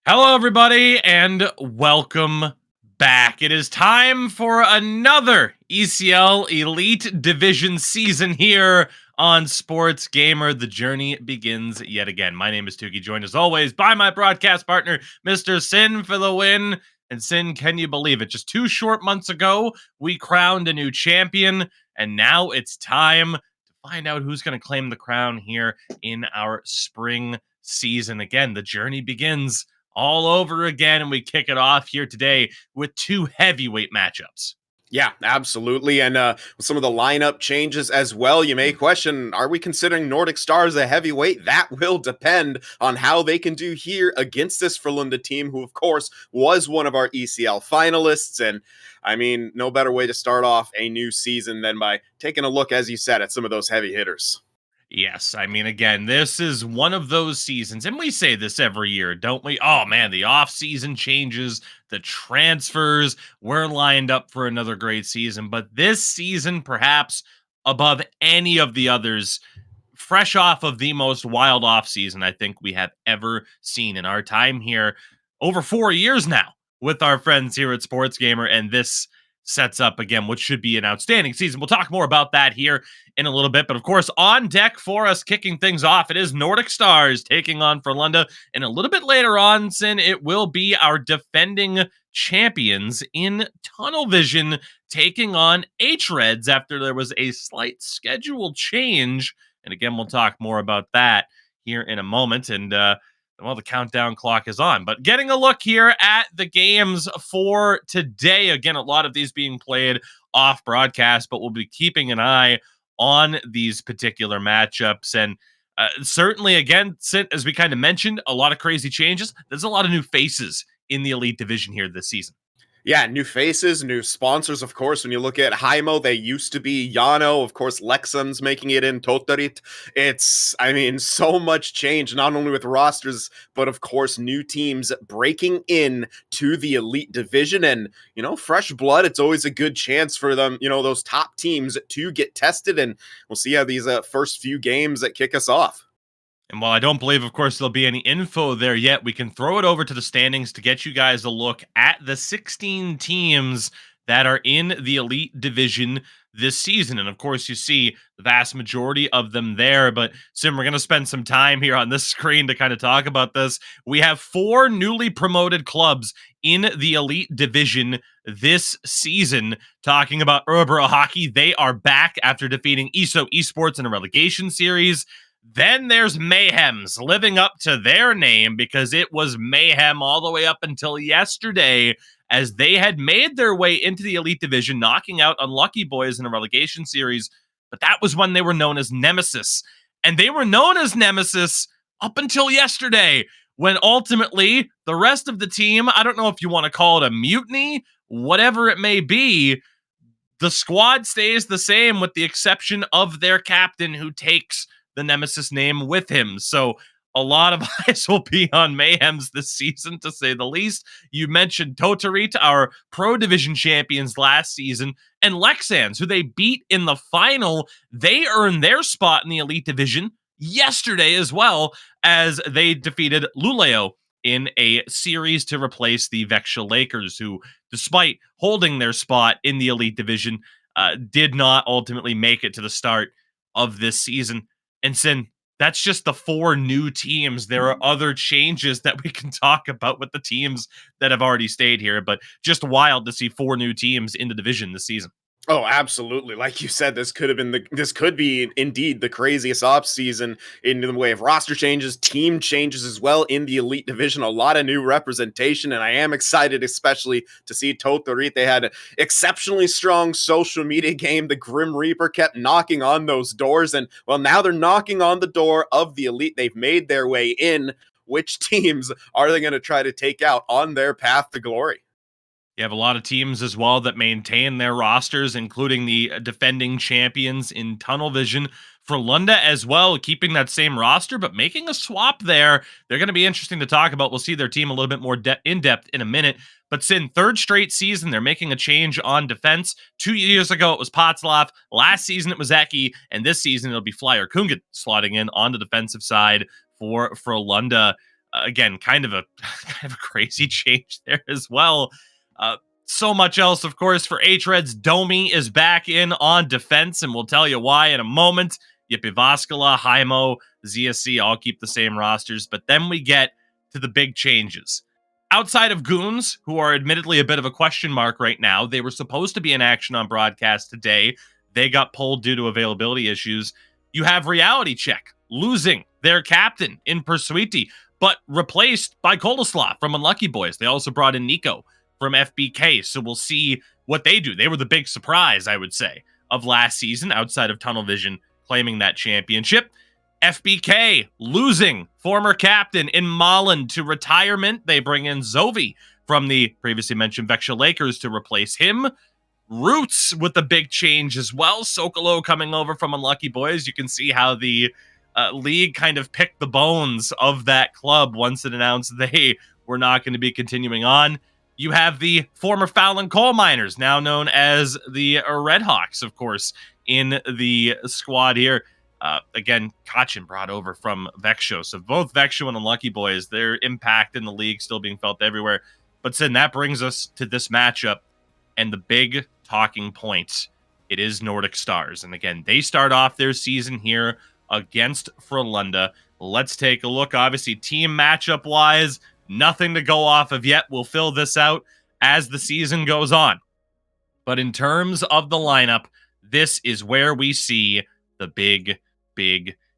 Hello, everybody, and welcome back. It is time for another ECL Elite Division season here on Sports Gamer. The journey begins yet again. My name is Tuki, joined as always by my broadcast partner, Mr. Sin for the win. And Sin, can you believe it? Just 2 short months ago, we crowned a new champion, and now it's time to find out who's going to claim the crown here in our spring season. Again, the journey begins all over again, and we kick it off here today with two heavyweight matchups. Yeah, absolutely. And with some of the lineup changes as well, you may question, are we considering Nordic Stars a heavyweight? That will depend on how they can do here against this Frölunda team, who, of course, was one of our ECL finalists. And I mean, no better way to start off a new season than by taking a look, as you said, at some of those heavy hitters. Yes, I mean, again, this is one of those seasons, and we say this every year, don't we? Oh man, the off-season changes, the transfers, we're lined up for another great season. But this season, perhaps above any of the others, fresh off of the most wild off-season I think we have ever seen in our time here, over 4 years now with our friends here at Sports Gamer, and this sets up again what should be an outstanding season. We'll talk more about that here in a little bit, but of course, on deck for us kicking things off, it is Nordic Stars taking on Frölunda, and a little bit later on, Sin, it will be our defending champions in Tunnel Vision taking on H-Reds after there was a slight schedule change. And again, we'll talk more about that here in a moment. And well, the countdown clock is on. But getting a look here at the games for today. Again, a lot of these being played off broadcast, but we'll be keeping an eye on these particular matchups. And certainly, again, as we kind of mentioned, a lot of crazy changes. There's a lot of new faces in the Elite Division here this season. Yeah, new faces, new sponsors, of course. When you look at Haimo, they used to be Yano. Of course, Lexum's making it in Totarit. I mean, so much change, not only with rosters, but of course, new teams breaking in to the Elite Division. And, fresh blood, it's always a good chance for them, those top teams to get tested. And we'll see how these first few games that kick us off. And while I don't believe, of course, there'll be any info there yet, we can throw it over to the standings to get you guys a look at the 16 teams that are in the Elite Division this season. And of course, you see the vast majority of them there. But Sim, we're going to spend some time here on this screen to kind of talk about this. We have 4 newly promoted clubs in the Elite Division this season. Talking about Urbro Hockey, they are back after defeating ESO Esports in a relegation series. Then there's Mayhems, living up to their name because it was mayhem all the way up until yesterday, as they had made their way into the Elite Division, knocking out Unlucky Boys in a relegation series. But that was when they were known as Nemesis. And they were known as Nemesis up until yesterday, when ultimately the rest of the team, I don't know if you want to call it a mutiny, whatever it may be, the squad stays the same with the exception of their captain, who takes the Nemesis name with him. So a lot of eyes will be on Mayhems this season, to say the least. You mentioned Totarit, our Pro Division champions last season, and Lexans, who they beat in the final. They earned their spot in the Elite Division yesterday as well, as they defeated Luleå in a series to replace the Växjö Lakers, who, despite holding their spot in the Elite Division, did not ultimately make it to the start of this season. And Sin, that's just the 4 new teams. There are other changes that we can talk about with the teams that have already stayed here, but just wild to see 4 new teams in the division this season. Oh, absolutely. Like you said, this could be indeed the craziest off season in the way of roster changes, team changes as well in the Elite Division. A lot of new representation, and I am excited, especially to see Totarit. They had an exceptionally strong social media game. The Grim Reaper kept knocking on those doors, and well, now they're knocking on the door of the Elite. They've made their way in. Which teams are they going to try to take out on their path to glory? You have a lot of teams as well that maintain their rosters, including the defending champions in Tunnel Vision. Frölunda as well, keeping that same roster, but making a swap there. They're going to be interesting to talk about. We'll see their team a little bit more in-depth in a minute. But Sin, third straight season, they're making a change on defense. 2 years ago, it was Potslav. Last season, it was Eki. And this season, it'll be Flyer Kungen slotting in on the defensive side for Frölunda. Again, kind of a kind of a crazy change there as well. Uh, so much else, of course, for H-Reds. Domi is back in on defense, and we'll tell you why in a moment. Yipi Vaskala, Haimo, ZSC all keep the same rosters, but then we get to the big changes. Outside of Goons, who are admittedly a bit of a question mark right now, they were supposed to be in action on broadcast today. They got pulled due to availability issues. You have Reality Check losing their captain in Persuiti, but replaced by Koleslaw from Unlucky Boys. They also brought in Nico from FBK, so we'll see what they do. They were the big surprise, I would say, of last season outside of Tunnel Vision claiming that championship. FBK losing former captain in Malin to retirement. They bring in Zovi from the previously mentioned Vexia Lakers to replace him. Roots with the big change as well. Sokolo coming over from Unlucky Boys. You can see how the league kind of picked the bones of that club once it announced they were not going to be continuing on. You have the former Fallon Coal Miners, now known as the Red Hawks, of course, in the squad here. Again, Kachin brought over from Vexio. So both Vexio and Unlucky Boys, their impact in the league still being felt everywhere. But Sin, that brings us to this matchup and the big talking point. It is Nordic Stars. And again, they start off their season here against Frölunda. Let's take a look. Obviously, team matchup-wise, nothing to go off of yet. We'll fill this out as the season goes on. But in terms of the lineup, this is where we see the big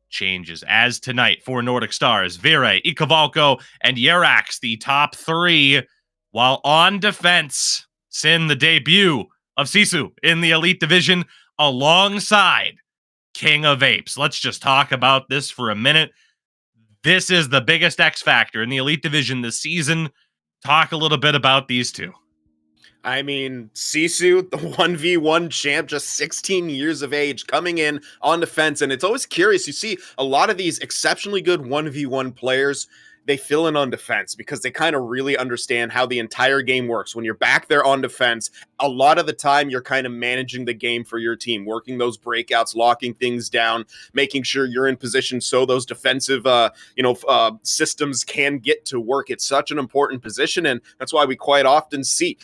changes. As tonight for Nordic Stars, Vire, Ikavalko, and Yerax, the top three, while on defense, Sin, the debut of Sisu in the Elite Division alongside King of Apes. Let's just talk about this for a minute. This is the biggest X factor in the Elite Division this season. Talk a little bit about these two. I mean, Sisu, the 1v1 champ, just 16 years of age, coming in on defense. And it's always curious. You see a lot of these exceptionally good 1v1 players, they fill in on defense because they kind of really understand how the entire game works. When you're back there on defense, a lot of the time you're kind of managing the game for your team, working those breakouts, locking things down, making sure you're in position so those defensive systems can get to work. It's such an important position, and that's why we quite often see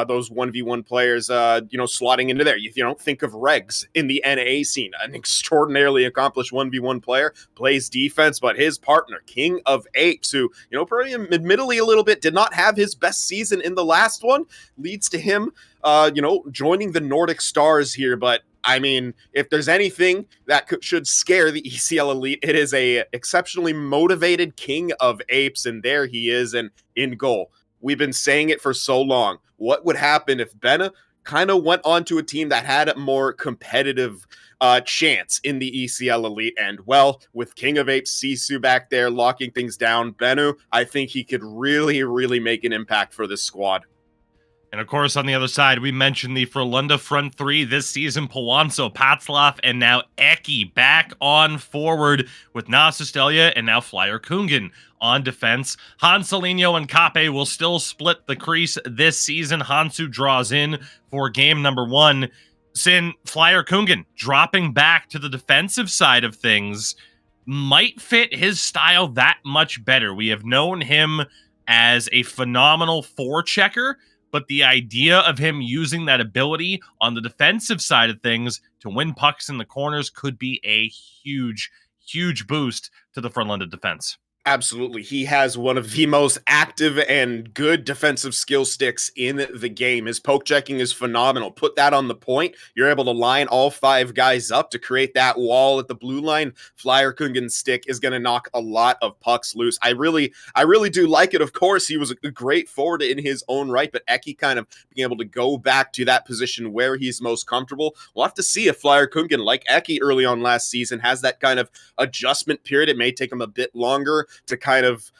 those 1v1 players slotting into there. You don't think of Regs in the NA scene, an extraordinarily accomplished 1v1 player, plays defense, but his partner, King of Apes, who, probably admittedly a little bit did not have his best season in the last one, leads to him joining the Nordic Stars here. But I mean, if there's anything that should scare the ECL Elite, it is a exceptionally motivated King of Apes, and there he is, and in goal. We've been saying it for so long. What would happen if Benna kind of went on to a team that had a more competitive chance in the ECL Elite? And well, with King of Apes, Sisu back there locking things down, Bennu, I think he could really make an impact for this squad. And of course, on the other side, we mentioned the Frölunda front three this season: Pawanso, Patslav, and now Eki back on forward with Nasustelia and now Flyer Kungen on defense. Hansalino and Kape will still split the crease this season. Hansu draws in for game number one. Sin, Flyer Kungen dropping back to the defensive side of things might fit his style that much better. We have known him as a phenomenal forechecker, but the idea of him using that ability on the defensive side of things to win pucks in the corners could be a huge boost to the Frölunda defense. Absolutely. He has one of the most active and good defensive skill sticks in the game. His poke checking is phenomenal. Put that on the point. You're able to line all five guys up to create that wall at the blue line. Flyer Kungen's stick is going to knock a lot of pucks loose. I really do like it. Of course, he was a great forward in his own right, but Eki kind of being able to go back to that position where he's most comfortable. We'll have to see if Flyer Kungen, like Eki early on last season, has that kind of adjustment period. It may take him a bit longer to kind of,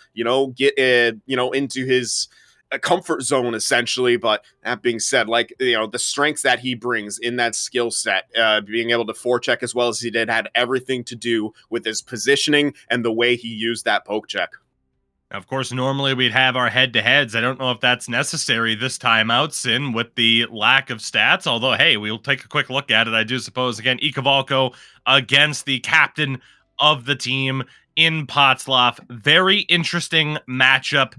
get into his comfort zone, essentially. But that being said, the strengths that he brings in that skill set, being able to forecheck as well as he did, had everything to do with his positioning and the way he used that poke check. Of course, normally we'd have our head-to-heads. I don't know if that's necessary this time out, Sin, with the lack of stats. Although, hey, we'll take a quick look at it. I do suppose, again, Ikavalko against the captain of the team, in Potsdam. Very interesting matchup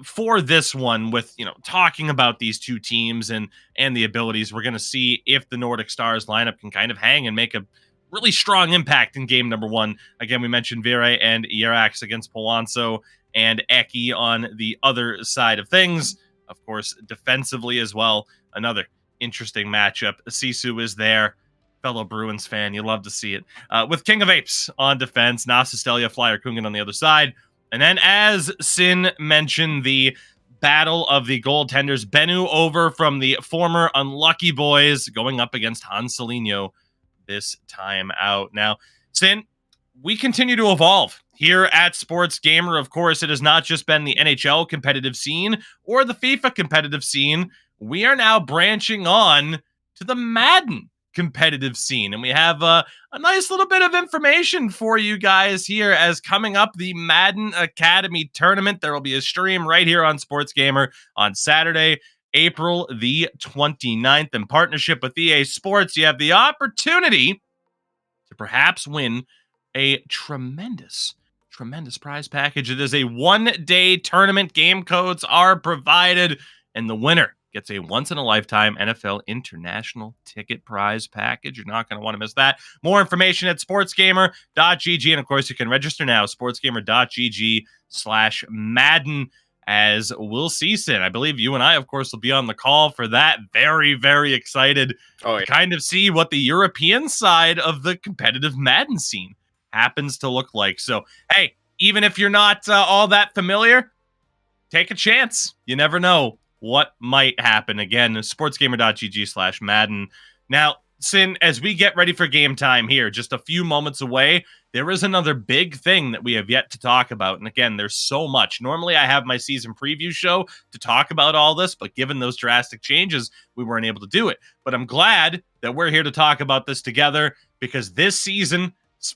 for this one with, talking about these two teams and the abilities. We're going to see if the Nordic Stars lineup can kind of hang and make a really strong impact in game number one. Again, we mentioned Vire and Yerax against Polanco and Eki on the other side of things. Of course, defensively as well, another interesting matchup. Sisu is there. Fellow Bruins fan, you love to see it. With King of Apes on defense, Nasa Flyer Kungan on the other side. And then, as Sin mentioned, the battle of the goaltenders. Bennu over from the former Unlucky Boys going up against Hanselino this time out. Now, Sin, we continue to evolve here at Sports Gamer. Of course, it has not just been the NHL competitive scene or the FIFA competitive scene. We are now branching on to the Madden competitive scene, and we have a nice little bit of information for you guys here as coming up the Madden Academy tournament. There will be a stream right here on Sports Gamer on Saturday, April the 29th. In partnership with EA Sports, you have the opportunity to perhaps win a tremendous prize package. It is a one-day tournament. Game codes are provided, and the winner gets a once-in-a-lifetime NFL International Ticket Prize package. You're not going to want to miss that. More information at sportsgamer.gg, and of course, you can register now, sportsgamer.gg/Madden, as we'll see, Sin. I believe you and I, of course, will be on the call for that. Very, very excited to kind of see what the European side of the competitive Madden scene happens to look like. So, hey, even if you're not all that familiar, take a chance. You never know what might happen. Again, sportsgamer.gg/Madden. Now, Sin, as we get ready for game time here, just a few moments away, there is another big thing that we have yet to talk about. And again, there's so much. Normally, I have my season preview show to talk about all this, but given those drastic changes, we weren't able to do it. But I'm glad that we're here to talk about this together, because this season,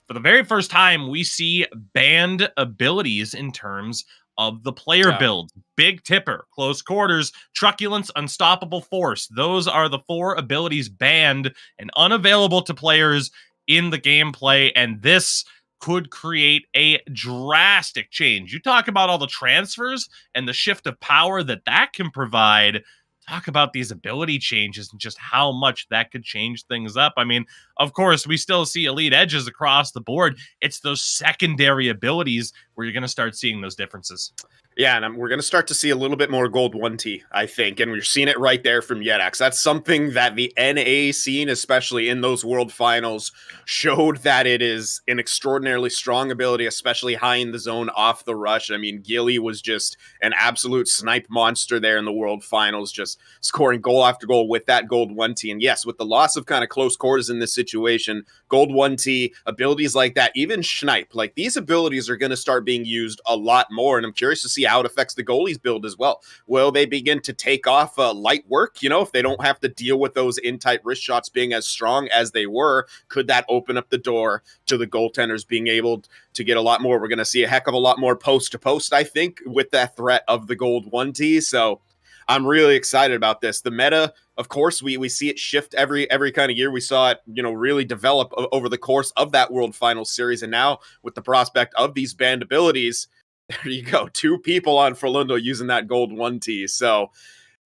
for the very first time, we see banned abilities in terms of the player build. Big Tipper, Close Quarters, Truculence, Unstoppable Force. Those are the 4 abilities banned and unavailable to players in the gameplay, and this could create a drastic change. You talk about all the transfers and the shift of power that can provide. Talk about these ability changes and just how much that could change things up. I mean, of course, we still see elite edges across the board. It's those secondary abilities where you're going to start seeing those differences. Yeah, and we're going to start to see a little bit more gold 1T, I think, and we're seeing it right there from Yerax. That's something that the NA scene, especially in those World Finals, showed that it is an extraordinarily strong ability, especially high in the zone off the rush. I mean, Gilly was just an absolute snipe monster there in the World Finals, just scoring goal after goal with that gold 1T. And yes, with the loss of kind of close quarters in this situation, gold 1T, abilities like that, even Schneip, like these abilities are going to start being used a lot more, and I'm curious to see how it affects the goalie's build as well. Will they begin to take off light work? If they don't have to deal with those in-tight wrist shots being as strong as they were, could that open up the door to the goaltenders being able to get a lot more? We're going to see a heck of a lot more post-to-post, I think, with that threat of the gold 1T. So I'm really excited about this. The meta, of course, we see it shift every kind of year. We saw it, really develop over the course of that World Finals series. And now with the prospect of these banned abilities, there you go. 2 people on Frölunda using that gold 1T. So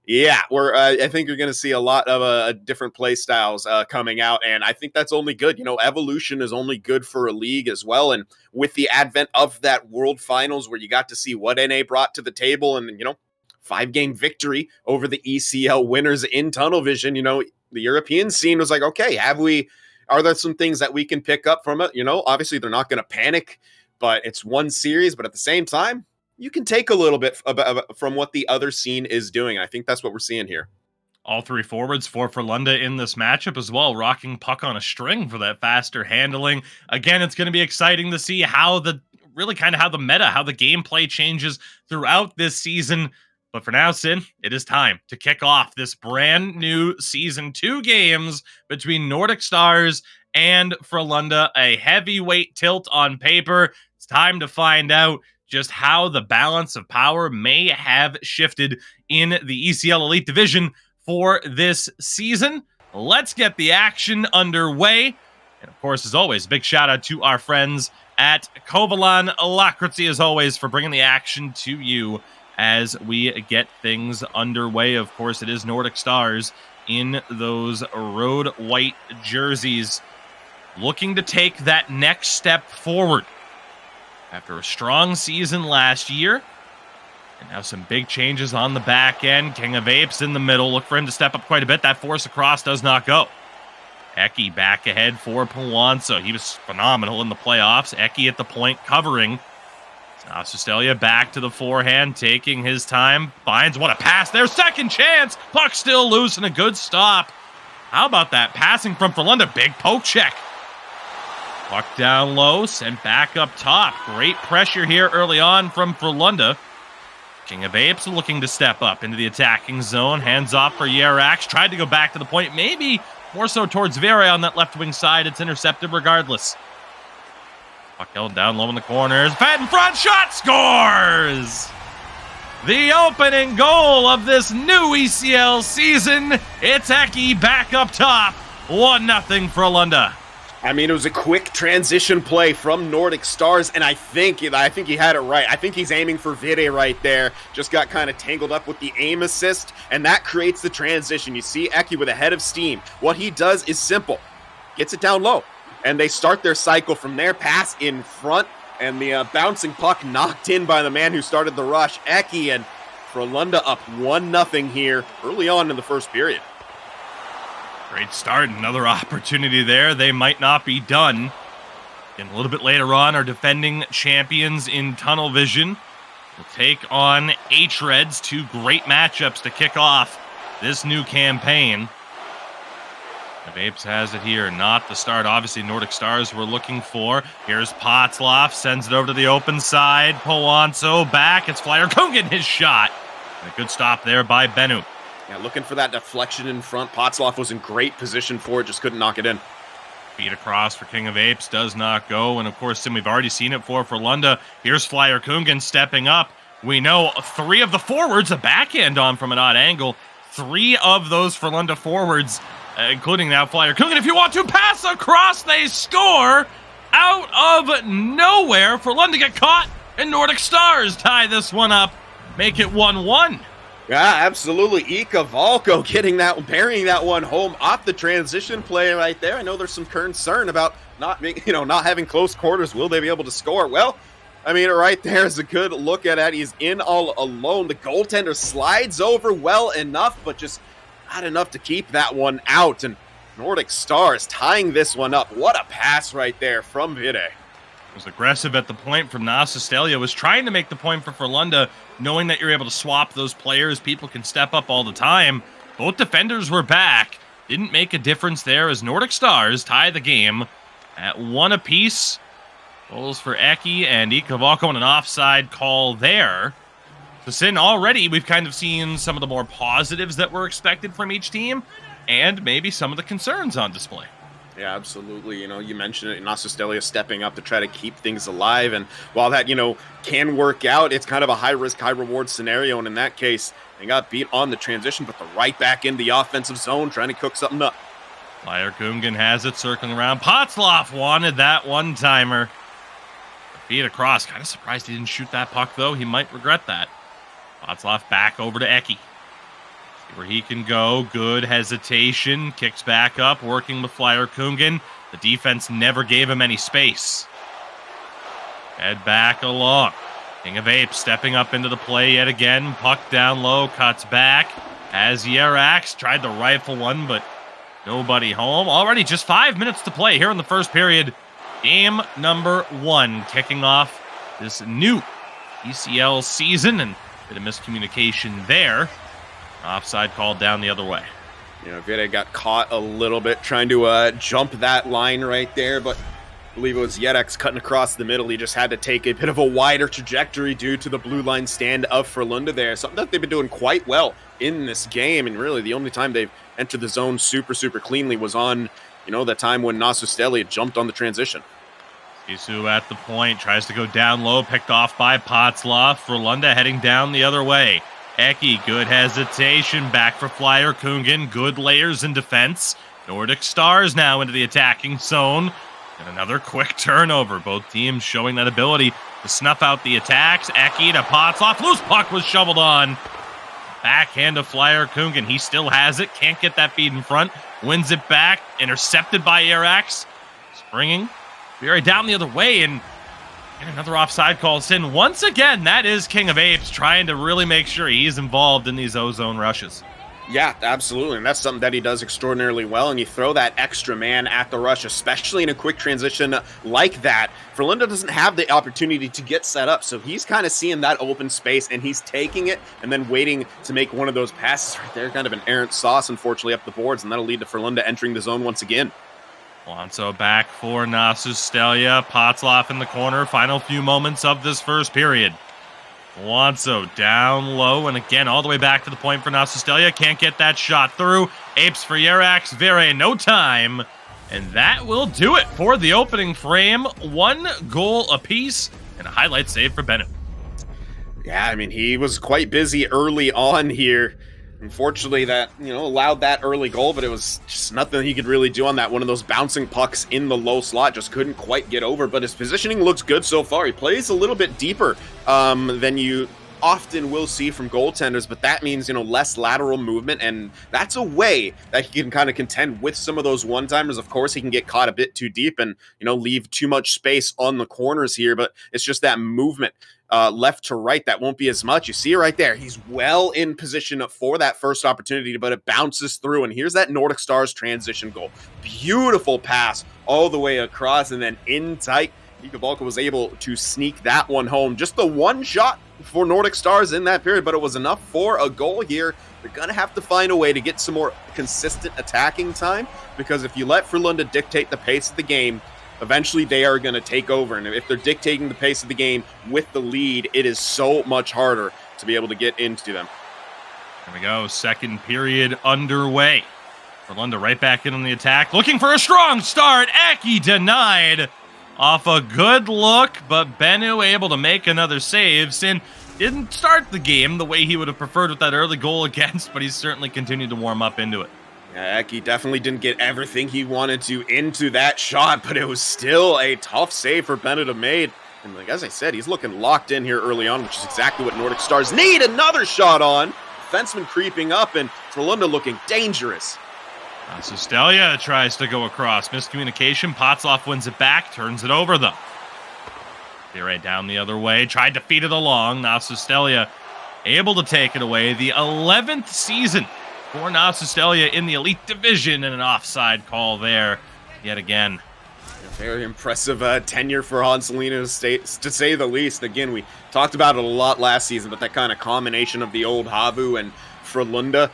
yeah, I think you're going to see a lot of different play styles coming out, and I think that's only good. Evolution is only good for a league as well, and with the advent of that World Finals where you got to see what NA brought to the table, and 5-game victory over the ECL winners in tunnel vision, the European scene was like, okay, are there some things that we can pick up from it? Obviously they're not going to panic, but it's one series, but at the same time, you can take a little bit from what the other scene is doing. I think that's what we're seeing here. All 3 forwards for Frölunda in this matchup as well, rocking puck on a string for that faster handling. Again, it's going to be exciting to see how the meta, how the gameplay changes throughout this season. But for now, Sin, it is time to kick off this brand new season. 2 games between Nordic Stars and Frölunda, a heavyweight tilt on paper. It's time to find out just how the balance of power may have shifted in the ECL Elite Division for this season. Let's get the action underway. And of course, as always, big shout out to our friends at Kovalan Alacrity, as always, for bringing the action to you as we get things underway. Of course, it is Nordic Stars in those road white jerseys, looking to take that next step forward after a strong season last year. And now some big changes on the back end. King of Apes in the middle. Look for him to step up quite a bit. That force across does not go. Eki back ahead for Pawanso. He was phenomenal in the playoffs. Eki at the point covering. Australia back to the forehand, taking his time. Finds what a pass there. Second chance. Puck still loose and a good stop. How about that passing from Frölunda? Big poke check. Puck down low, sent back up top. Great pressure here early on from Frölunda. King of Apes looking to step up into the attacking zone. Hands off for Yerax. Tried to go back to the point. Maybe more so towards Vere on that left wing side. It's intercepted regardless. Puck held down low in the corners. Fed in front. Shot scores! The opening goal of this new ECL season. It's Eki back up top. 1-0 for Frölunda. I mean, it was a quick transition play from Nordic Stars, and I think he had it right. I think he's aiming for Vide right there. Just got kind of tangled up with the aim assist, and that creates the transition. You see Eki with a head of steam. What he does is simple. Gets it down low, and they start their cycle from there. Pass in front, and the bouncing puck knocked in by the man who started the rush. Eki and Frölunda up 1-0 here early on in the first period. Great start. Another opportunity there. They might not be done. And a little bit later on, our defending champions in Tunnel Vision will take on H-Reds. Two great matchups to kick off this new campaign. The Apes has it here. Not the start, obviously, Nordic Stars we're looking for. Here's Potzloff. Sends it over to the open side. Pawanso back. It's Flyer Kungan, his shot. And a good stop there by Benu. Yeah, looking for that deflection in front. Potzloff was in great position for it, just couldn't knock it in. Feed across for King of Apes, does not go. And of course, Sim, we've already seen it for Frölunda. Here's Flyer Kungan stepping up. We know three of the forwards, a backhand on from an odd angle. Three of those Frölunda forwards, including now Flyer Kungan. If you want to pass across, they score out of nowhere. Frölunda get caught, and Nordic Stars tie this one up, make it 1-1. Yeah, absolutely. Ika Valko burying that one home off the transition play right there. I know there's some concern about not having close quarters. Will they be able to score? Well, I mean, right there is a good look at it. He's in all alone. The goaltender slides over well enough, but just not enough to keep that one out. And Nordic Stars tying this one up. What a pass right there from Vide. Was aggressive at the point from Nasa was trying to make the point for Frölunda, knowing that you're able to swap those players. People can step up all the time. Both defenders were back. Didn't make a difference there as Nordic Stars tie the game at 1 apiece. Goals for Eki and Ikavalko and an offside call there. So Sin, already we've kind of seen some of the more positives that were expected from each team and maybe some of the concerns on display. Yeah, absolutely. You mentioned it, Nasa stepping up to try to keep things alive. And while that, can work out, it's kind of a high-risk, high-reward scenario. And in that case, they got beat on the transition, but they're right back in the offensive zone trying to cook something up. Flyer Kungan has it circling around. Potzloff wanted that one-timer. Feed across. Kind of surprised he didn't shoot that puck, though. He might regret that. Potzloff back over to Eki. Where he can go. Good hesitation. Kicks back up, working with Flyer Kungan. The defense never gave him any space. Head back along. King of Apes stepping up into the play yet again. Puck down low, cuts back. As Yerax tried to rifle one, but nobody home. Already just 5 minutes to play here in the first period. Game number 1 kicking off this new ECL season, and a bit of miscommunication there. Offside called down the other way. Vide got caught a little bit trying to jump that line right there, but I believe it was Yedex cutting across the middle. He just had to take a bit of a wider trajectory due to the blue line stand of Frölunda there. Something that they've been doing quite well in this game, and really the only time they've entered the zone super cleanly was on, the time when Nasustelli jumped on the transition. Sisu at the point, tries to go down low, picked off by Potzloff. Frölunda heading down the other way. Eki, good hesitation, back for Flyer Kungan, good layers in defense. Nordic Stars now into the attacking zone. And another quick turnover. Both teams showing that ability to snuff out the attacks. Eki to Potzloff. Loose puck was shoveled on. Backhand of Flyer Kungan. He still has it. Can't get that feed in front. Wins it back. Intercepted by Arax. Springing. Very down the other way. And another offside calls in. Once again, that is King of Apes trying to really make sure he's involved in these ozone rushes. Yeah, absolutely. And that's something that he does extraordinarily well. And you throw that extra man at the rush, especially in a quick transition like that. Frölunda doesn't have the opportunity to get set up. So he's kind of seeing that open space and he's taking it and then waiting to make one of those passes right there. Kind of an errant sauce, unfortunately, up the boards. And that'll lead to Frölunda entering the zone once again. Alonso back for Nasustelia. Potzloff in the corner. Final few moments of this first period. Alonso down low, and again, all the way back to the point for Nasustelia. Can't get that shot through. Apes for Yerax. Vere, no time. And that will do it for the opening frame. 1 goal apiece, and a highlight save for Bennett. Yeah, I mean, he was quite busy early on here. Unfortunately, that, allowed that early goal, but it was just nothing he could really do on that. One of those bouncing pucks in the low slot, just couldn't quite get over, but his positioning looks good so far. He plays a little bit deeper than you often will see from goaltenders, but that means, less lateral movement, and that's a way that he can kind of contend with some of those one-timers. Of course, he can get caught a bit too deep and, leave too much space on the corners here, but it's just that movement left to right that won't be as much. You see it right there. He's well in position for that first opportunity, but it bounces through, and here's that Nordic Stars transition goal. Beautiful pass all the way across, and then in tight. Ikavalka was able to sneak that one home. Just the one shot for Nordic Stars in that period, but it was enough for a goal here. They're going to have to find a way to get some more consistent attacking time, because if you let Frölunda dictate the pace of the game, eventually they are going to take over. And if they're dictating the pace of the game with the lead, it is so much harder to be able to get into them. There we go. Second period underway. Frölunda right back in on the attack. Looking for a strong start. Aki denied off a good look, but Bennu able to make another save. Sin didn't start the game the way he would have preferred with that early goal against, but he's certainly continued to warm up into it. Yeah, Eki definitely didn't get everything he wanted to into that shot, but it was still a tough save for Bennett to made. And as I said, he's looking locked in here early on, which is exactly what Nordic Stars need. Another shot on. Defenseman creeping up, and Frölunda looking dangerous. Sustelia tries to go across. Miscommunication. Potzloff wins it back. Turns it over, though. Vere down the other way. Tried to feed it along. Now Sustelia able to take it away. The 11th season for Nasustelia in the Elite Division, and an offside call there yet again. A very impressive tenure for Hanselino to say the least. Again, we talked about it a lot last season, but that kind of combination of the old Havu and Frölunda,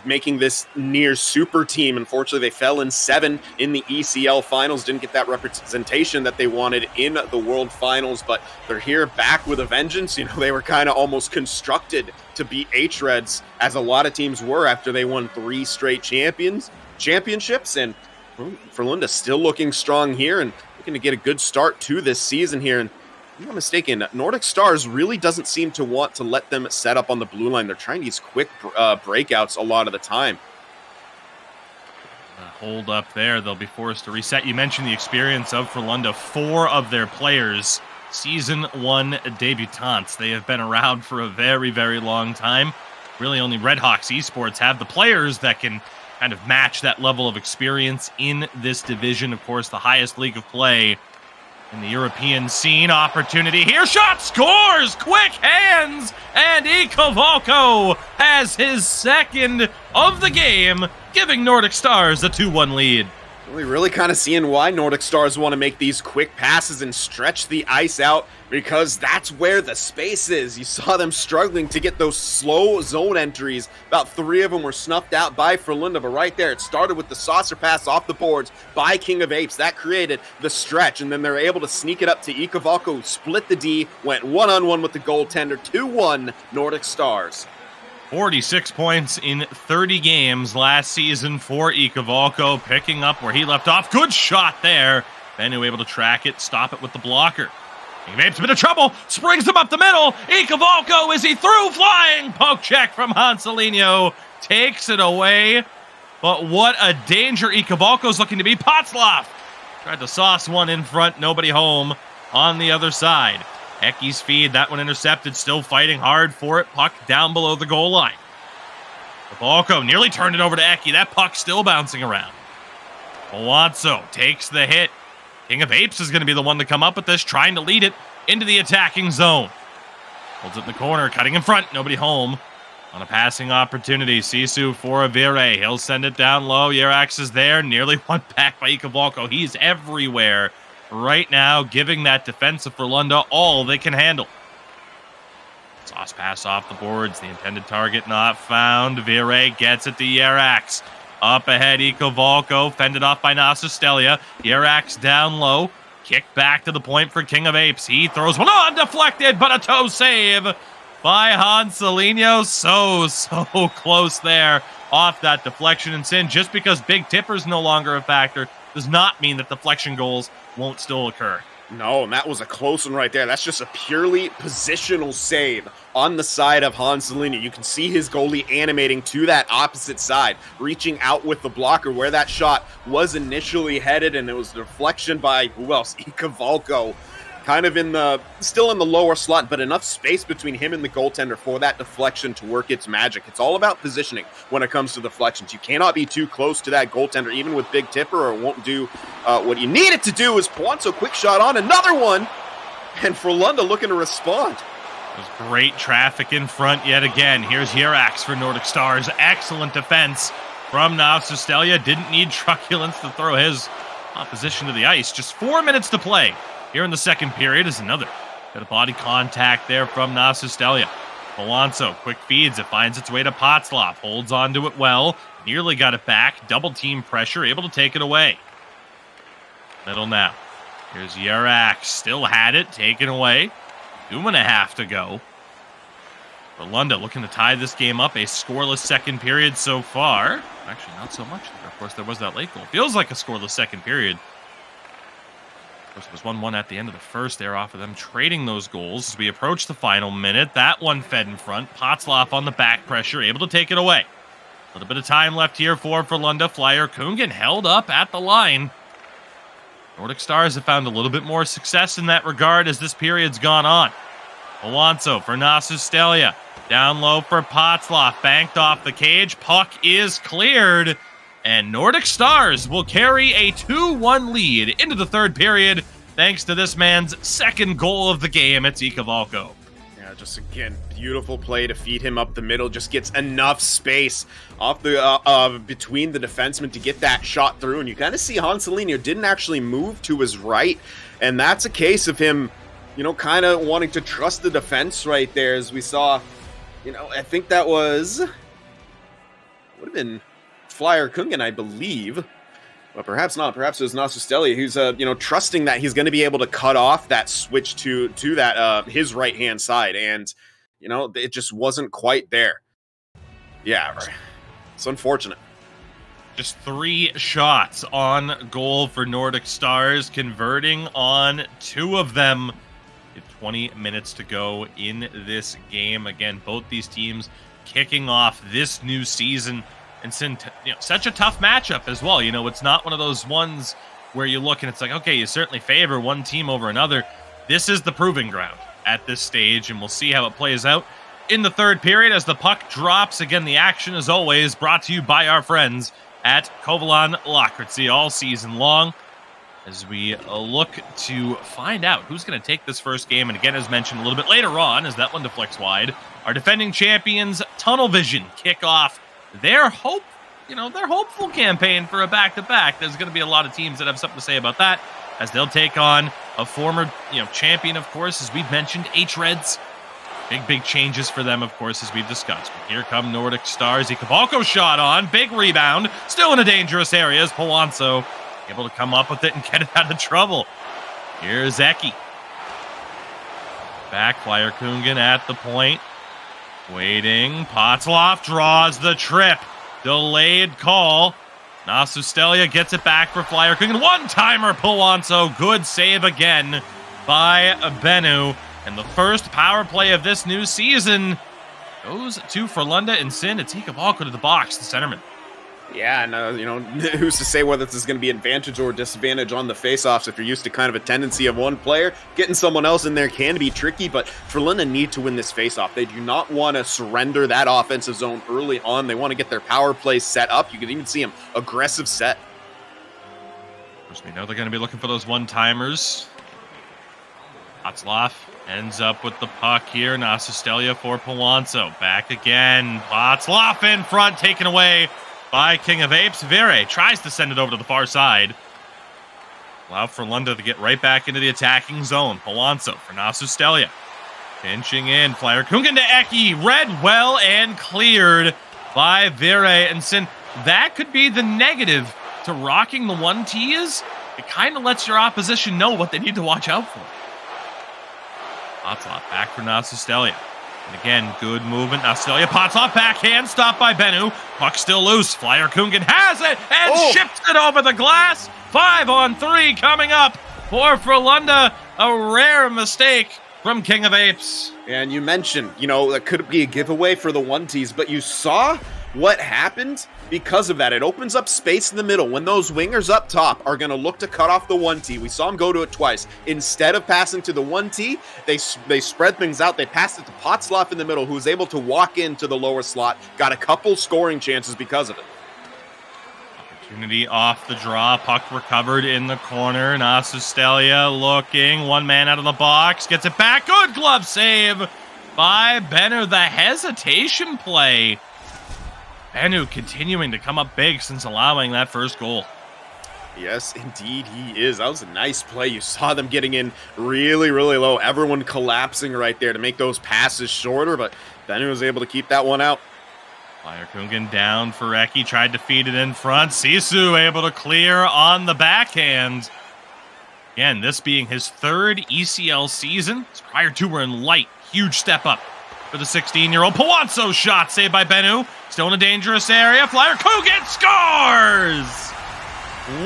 making this near super team. Unfortunately, they fell in 7 in the ECL finals, didn't get that representation that they wanted in the World Finals, but they're here back with a vengeance. They were kind of almost constructed to beat H-Reds, as a lot of teams were after they won 3 straight championships, and Frölunda still looking strong here and looking to get a good start to this season here. And if I'm not mistaken, Nordic Stars really doesn't seem to want to let them set up on the blue line. They're trying these quick breakouts a lot of the time. Hold up there. They'll be forced to reset. You mentioned the experience of Frölunda. 4 of their players, Season 1 debutants. They have been around for a very, very long time. Really only Redhawks Esports have the players that can kind of match that level of experience in this division. Of course, the highest league of play in the European scene. Opportunity here. Shot, scores! Quick hands! And Ikavalko has his second of the game, giving Nordic Stars a 2-1 lead. We're really kind of seeing why Nordic Stars want to make these quick passes and stretch the ice out, because that's where the space is. You saw them struggling to get those slow zone entries. About 3 of them were snuffed out by Frölunda, but right there, it started with the saucer pass off the boards by King of Apes. That created the stretch, and then they're able to sneak it up to Ikavalko, who split the D, went one-on-one with the goaltender. 2-1 Nordic Stars. 46 points in 30 games last season for Ikavalko, picking up where he left off. Good shot there. Bennu able to track it, stop it with the blocker. King of Apes a bit of trouble, springs him up the middle. Ikavalko, is he through? Flying poke check from Hanselino, takes it away. But what a danger Ikavalko's looking to be. Potzloff Tried to sauce one in front, nobody home on the other side. Ecky's feed, that one intercepted, still fighting hard for it. Puck down below the goal line. Kavalko nearly turned it over to Ecky. That puck still bouncing around. Polanco takes the hit. King of Apes is going to be the one to come up with this, trying to lead it into the attacking zone. Holds it in the corner, cutting in front, nobody home. On a passing opportunity, Sisu for Avire. He'll send it down low. Yerax is there, nearly won back by Kavalko. He's everywhere right now, giving that defense of Frölunda all they can handle. Sauce pass off the boards. The intended target not found. Vire gets it to Yerax. Up ahead, Kavalko, fended off by Nasustelia. Yerax down low. Kick back to the point for King of Apes. He throws one on, deflected, but a toe save by Hanselino. So close there off that deflection. And Sin, just because Big Tipper's no longer a factor does not mean that deflection goals won't still occur. No, and that was a close one right there. That's just a purely positional save on the side of Hanselino. You can see his goalie animating to that opposite side, reaching out with the blocker where that shot was initially headed, and it was a deflection by, who else? Kavalko. Kind of still in the lower slot, but enough space between him and the goaltender for that deflection to work its magic. It's all about positioning when it comes to deflections. You cannot be too close to that goaltender, even with Big Tipper, or it won't do what you need it to do. Is Polanco quick shot on another one, and Frölunda looking to respond. There's great traffic in front yet again. Here's Yerax for Nordic Stars. Excellent defense from Nasustelia. Didn't need Truculence to throw his opposition to the ice. Just 4 minutes to play. Here in the second period is another bit of body contact there from Nasustelia. Polanco, quick feeds. It finds its way to Potzlov. Holds onto it well. Nearly got it back. Double team pressure. Able to take it away. Middle now. Here's Yerax. Still had it. Taken away. 2.5 to go. Frölunda looking to tie this game up. A scoreless second period so far. Actually, not so much there. Of course, there was that late goal. Feels like a scoreless second period. Of course, it was 1-1 at the end of the first there off of them trading those goals as we approach the final minute. That one fed in front. Potzlov on the back pressure, able to take it away. A little bit of time left here for Frölunda. Flyer Kungen held up at the line. Nordic Stars have found a little bit more success in that regard as this period's gone on. Polanco for Nasustelia. Down low for Potzlov. Banked off the cage. Puck is cleared. And Nordic Stars will carry a 2-1 lead into the third period thanks to this man's second goal of the game. It's Kavalko. Yeah, just again, beautiful play to feed him up the middle. Just gets enough space off the between the defensemen to get that shot through. And you kind of see Hanselino didn't actually move to his right. And that's a case of him, kind of wanting to trust the defense right there, as we saw, I think that would have been Flyer Kungen, I believe. But perhaps not. Perhaps it was Nasustelia who's, trusting that he's going to be able to cut off that switch to that his right-hand side. And, it just wasn't quite there. Yeah, right. It's unfortunate. Just 3 shots on goal for Nordic Stars, converting on 2 of them. 20 minutes to go in this game. Again, both these teams kicking off this new season. And such a tough matchup as well. It's not one of those ones where you look and it's like, okay, you certainly favor one team over another. This is the proving ground at this stage, and we'll see how it plays out in the third period as the puck drops. Again, the action, as always, brought to you by our friends at Kovalan Lakritsi all season long, as we look to find out who's going to take this first game. And again, as mentioned a little bit later on, as that one deflects wide, our defending champions, Tunnel Vision, kick off their hopeful campaign for a back-to-back. There's going to be a lot of teams that have something to say about that, as they'll take on a former, champion, of course, as we've mentioned, H-Reds. Big changes for them, of course, as we've discussed. But here come Nordic Stars. Kavalko shot on. Big rebound. Still in a dangerous area as Polanco able to come up with it and get it out of trouble. Here's Eki. Back, Flyer Kungen at the point. Waiting. Potzlov draws the trip. Delayed call. Nasustelia gets it back for Flyer Kungen. One-timer, Polanco. Good save again by Bennu. And the first power play of this new season goes to Frölunda and Sin. It's Kavalko to the box, the centerman. Yeah, and who's to say whether this is going to be advantage or disadvantage on the faceoffs? If you're used to kind of a tendency of one player, getting someone else in there can be tricky. But Frölunda need to win this faceoff. They do not want to surrender that offensive zone early on. They want to get their power play set up. You can even see them aggressive set. Of course, we know they're going to be looking for those one-timers. Václav ends up with the puck here. Nasustelia for Polanco. Back again. Václav in front, taken away by King of Apes. Vere tries to send it over to the far side. Allow Frölunda to get right back into the attacking zone. Polanco for Nasustelia. Pinching in. Flyer Kungen to Eki. Read well and cleared by Vere. And Sin, that could be the negative to rocking the 1Ts. It kind of lets your opposition know what they need to watch out for. Václav back for Nasustelia. And again, good movement. Nasustelia, Václav backhand, stopped by Bennu. Puck still loose. Flyer Kungen has it and ships it over the glass. 5-on-3 coming up for Frölunda. A rare mistake from King of Apes. And you mentioned, that could be a giveaway for the 1Ts, but you saw what happened because of that. It opens up space in the middle. When those wingers up top are going to look to cut off the 1T, we saw him go to it twice. Instead of passing to the 1T, they spread things out. They passed it to Václav in the middle, who was able to walk into the lower slot. Got a couple scoring chances because of it. Opportunity off the draw. Puck recovered in the corner. Nasustelia looking. One man out of the box. Gets it back. Good glove save by Bennu. The hesitation play. Bennu continuing to come up big since allowing that first goal. Yes, indeed he is. That was a nice play. You saw them getting in really, really low. Everyone collapsing right there to make those passes shorter, but Bennu was able to keep that one out. Flyer Kungen down for Eki. Tried to feed it in front. Sisu able to clear on the backhand. Again, this being his third ECL season. His prior two were in light. Huge step up for the 16-year-old. Polanco shot saved by Bennu. Still in a dangerous area. Flyer Kungen scores!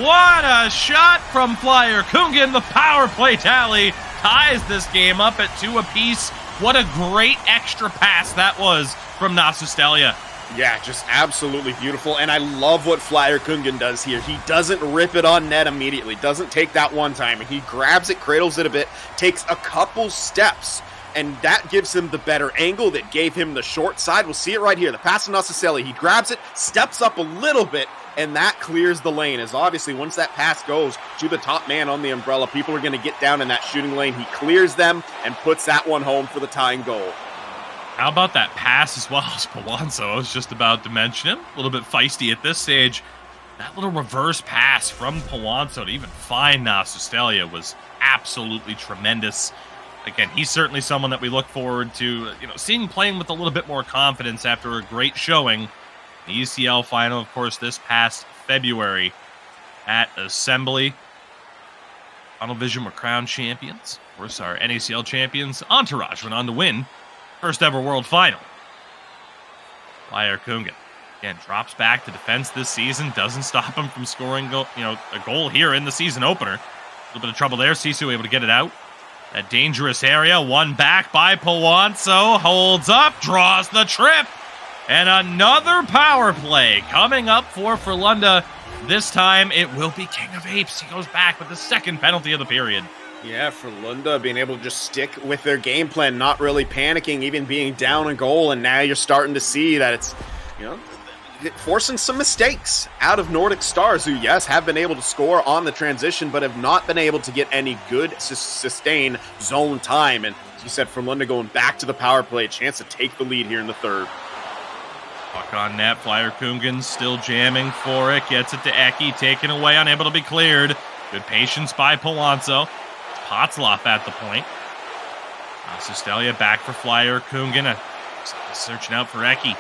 What a shot from Flyer Kungen. The power play tally ties this game up at 2 apiece. What a great extra pass that was from Nasustelia. Yeah, just absolutely beautiful. And I love what Flyer Kungen does here. He doesn't rip it on net immediately. Doesn't take that one time. He grabs it, cradles it a bit, takes a couple steps, and that gives him the better angle that gave him the short side. We'll see it right here. The pass to Nasustelia. He grabs it, steps up a little bit, and that clears the lane. As obviously, once that pass goes to the top man on the umbrella, people are going to get down in that shooting lane. He clears them and puts that one home for the tying goal. How about that pass as well as Polanco? I was just about to mention him. A little bit feisty at this stage. That little reverse pass from Polanco to even find Nasustelia was absolutely tremendous. Again, he's certainly someone that we look forward to, seeing playing with a little bit more confidence after a great showing. The ECL final, of course, this past February at Assembly. Final Division were crowned champions. Of course, our NACL champions, Entourage, went on to win first ever World Final. Flyer Kungen, again, drops back to defense this season. Doesn't stop him from scoring a goal here in the season opener. A little bit of trouble there. Sisu able to get it out. A dangerous area. One back by Polanco. Holds up. Draws the trip. And another power play coming up for Frölunda. This time it will be King of Apes. He goes back with the second penalty of the period. Yeah, Frölunda being able to just stick with their game plan, not really panicking, even being down a goal, and now you're starting to see that it's, forcing some mistakes out of Nordic Stars, who, yes, have been able to score on the transition, but have not been able to get any good sustained zone time. And as you said, Frölunda going back to the power play, a chance to take the lead here in the third. Puck on net, Flyer Kungen still jamming for it, gets it to Eki, taken away, unable to be cleared. Good patience by Polanco. Václav at the point. Nasustelia back for Flyer Kungen. Searching out for Eki.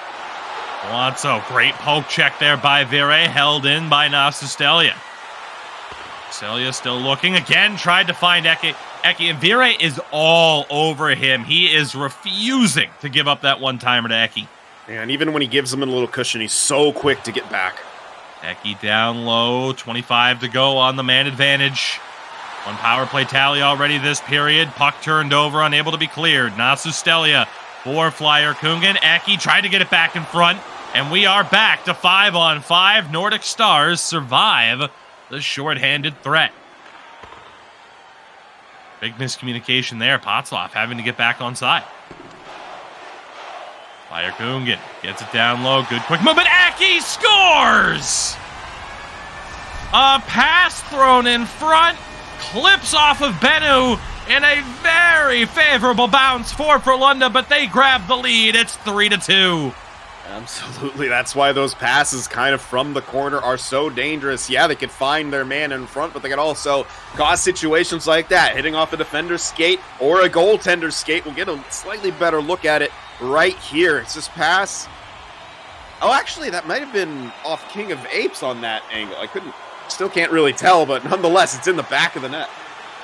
Polanco, great poke check there by Vere, held in by Nasustelia. Celia still looking again, tried to find Eki, and Vere is all over him. He is refusing to give up that one-timer to Eki. And even when he gives him a little cushion, he's so quick to get back. Eki down low, 25 to go on the man advantage. One power play tally already this period. Puck turned over, unable to be cleared. Nasustelia for Flyer Kungen. Eki tried to get it back in front. And we are back to 5-on-5. Nordic Stars survive the shorthanded threat. Big miscommunication there. Potzloff having to get back on side. Flyer Kungen gets it down low. Good quick movement. Aki scores! A pass thrown in front. Clips off of Bennu in a very favorable bounce for Frölunda, but they grab the lead. It's 3-2. Absolutely. That's why those passes kind of from the corner are so dangerous. Yeah, they could find their man in front, but they could also cause situations like that. Hitting off a defender's skate or a goaltender's skate. We'll get a slightly better look at it right here. It's this pass. Oh, actually, that might have been off King of Apes on that angle. Still can't really tell, but nonetheless, it's in the back of the net.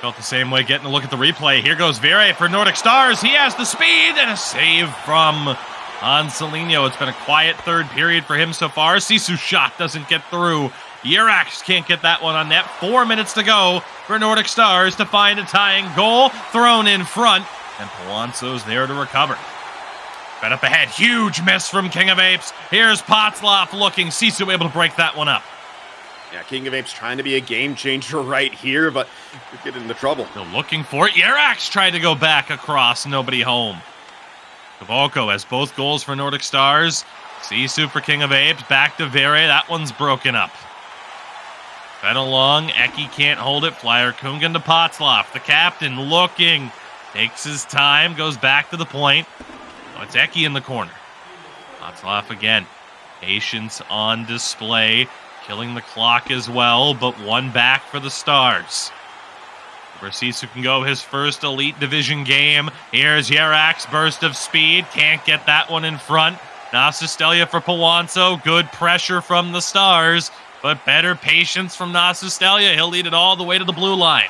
Felt the same way getting a look at the replay. Here goes Vire for Nordic Stars. He has the speed and a save from Anselino. It's been a quiet third period for him so far. Sisu's shot doesn't get through. Yerax can't get that one on net. 4 minutes to go for Nordic Stars to find a tying goal. Thrown in front, and Polanco's there to recover. Fed up ahead. Huge miss from King of Apes. Here's Potzloff looking. Sisu able to break that one up. Yeah, King of Apes trying to be a game changer right here, but could get into trouble. Still looking for it. Yerax tried to go back across. Nobody home. Kavolko has both goals for Nordic Stars. Sisu for King of Apes. Back to Vere. That one's broken up. Fed along. Eki can't hold it. Flyer Kungen to Potzloff. The captain looking. Takes his time. Goes back to the point. Oh, it's Eki in the corner. Potzloff again. Patience on display. Killing the clock as well, but one back for the Stars. Sisu can go his first Elite Division game. Here's Yerax, burst of speed. Can't get that one in front. Nasustelia for Polanco. Good pressure from the Stars, but better patience from Nasustelia. He'll lead it all the way to the blue line.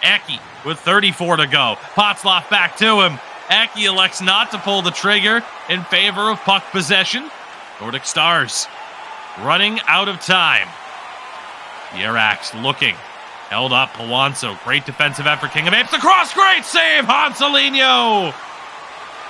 Eki with 34 to go. Potzloff back to him. Eki elects not to pull the trigger in favor of puck possession. Nordic Stars running out of time. Yerax looking. Held up. Polanco. Great defensive effort. King of Apes across. Great save. Hanselino.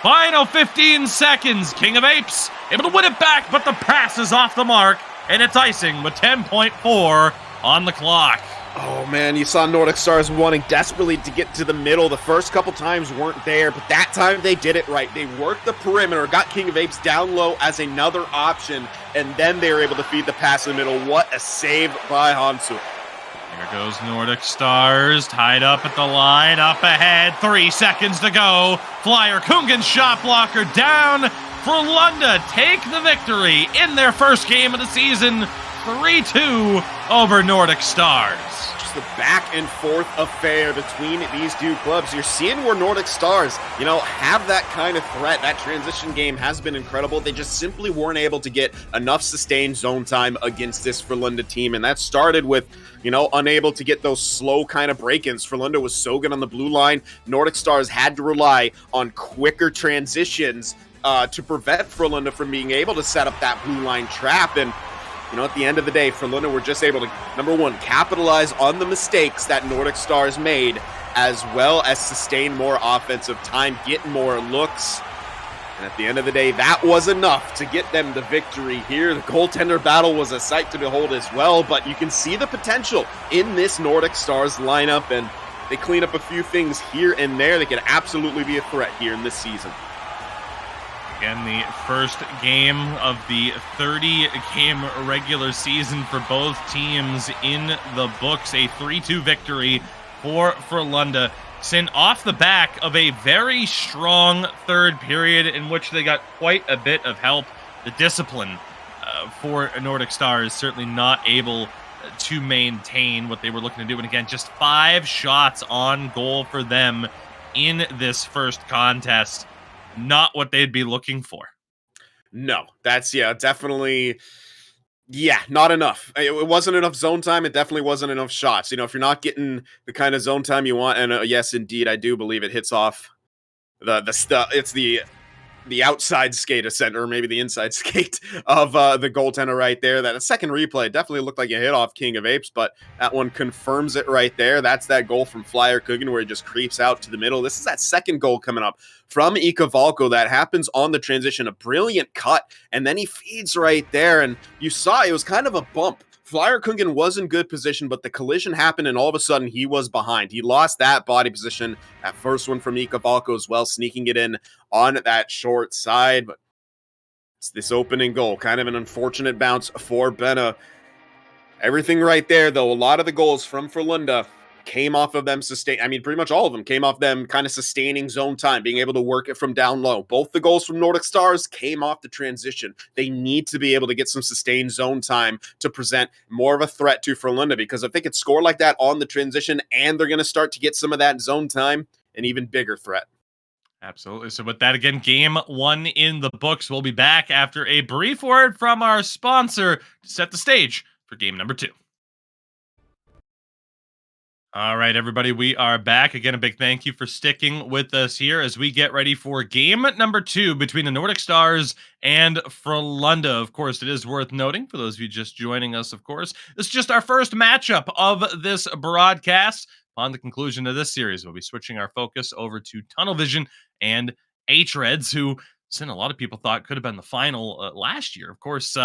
Final 15 seconds. King of Apes able to win it back, but the pass is off the mark, and it's icing with 10.4 on the clock. Oh, man, you saw Nordic Stars wanting desperately to get to the middle. The first couple times weren't there, but that time they did it right. They worked the perimeter, got King of Apes down low as another option, and then they were able to feed the pass in the middle. What a save by Hansu. There goes Nordic Stars, tied up at the line, up ahead, 3 seconds to go. Flyer Kungen's shot blocker down. Frölunda take the victory in their first game of the season, 3-2 over Nordic Stars. Just a back and forth affair between these two clubs. You're seeing where Nordic Stars, have that kind of threat. That transition game has been incredible. They just simply weren't able to get enough sustained zone time against this Frölunda team, and that started with unable to get those slow kind of break-ins. Frölunda was so good on the blue line. Nordic Stars had to rely on quicker transitions to prevent Frölunda from being able to set up that blue line trap. And at the end of the day, Frölunda were just able to, number one, capitalize on the mistakes that Nordic Stars made, as well as sustain more offensive time, get more looks. And at the end of the day, that was enough to get them the victory here. The goaltender battle was a sight to behold as well, but you can see the potential in this Nordic Stars lineup, and they clean up a few things here and there. They could absolutely be a threat here in this season. Again, the first game of the 30-game regular season for both teams in the books. A 3-2 victory for Frölunda. Sent off the back of a very strong third period in which they got quite a bit of help. The discipline for Nordic Stars certainly not able to maintain what they were looking to do. And again, just 5 shots on goal for them in this first contest. Not what they'd be looking for. No, that's, definitely, not enough. It wasn't enough zone time. It definitely wasn't enough shots. If you're not getting the kind of zone time you want, and yes, indeed, I do believe it hits off the stuff. It's the the outside skate ascent, or maybe the inside skate of the goaltender right there. That a second replay definitely looked like a hit off King of Apes, but that one confirms it right there. That's that goal from Flyer Coogan where he just creeps out to the middle. This is that second goal coming up from Ikavalko that happens on the transition. A brilliant cut, and then he feeds right there, and you saw it was kind of a bump. Flyer Kungen was in good position, but the collision happened, and all of a sudden he was behind. He lost that body position. That first one from Ikavalko as well, sneaking it in on that short side. But it's this opening goal, kind of an unfortunate bounce for Benna. Everything right there, though, a lot of the goals from Frölunda came off of them pretty much all of them came off them kind of sustaining zone time, being able to work it from down low. Both the goals from Nordic Stars came off the transition. They need to be able to get some sustained zone time to present more of a threat to Frölunda, because if they could score like that on the transition and they're going to start to get some of that zone time, an even bigger threat. Absolutely. So with that, again, game 1 in the books. We'll be back after a brief word from our sponsor to set the stage for game number 2. All right, everybody, we are back. Again, a big thank you for sticking with us here as we get ready for game number 2 between the Nordic Stars and Frölunda. Of course, it is worth noting, for those of you just joining us, of course, this is just our first matchup of this broadcast. On the conclusion of this series, we'll be switching our focus over to Tunnel Vision and H-Reds, who a lot of people thought could have been the final last year. Of course,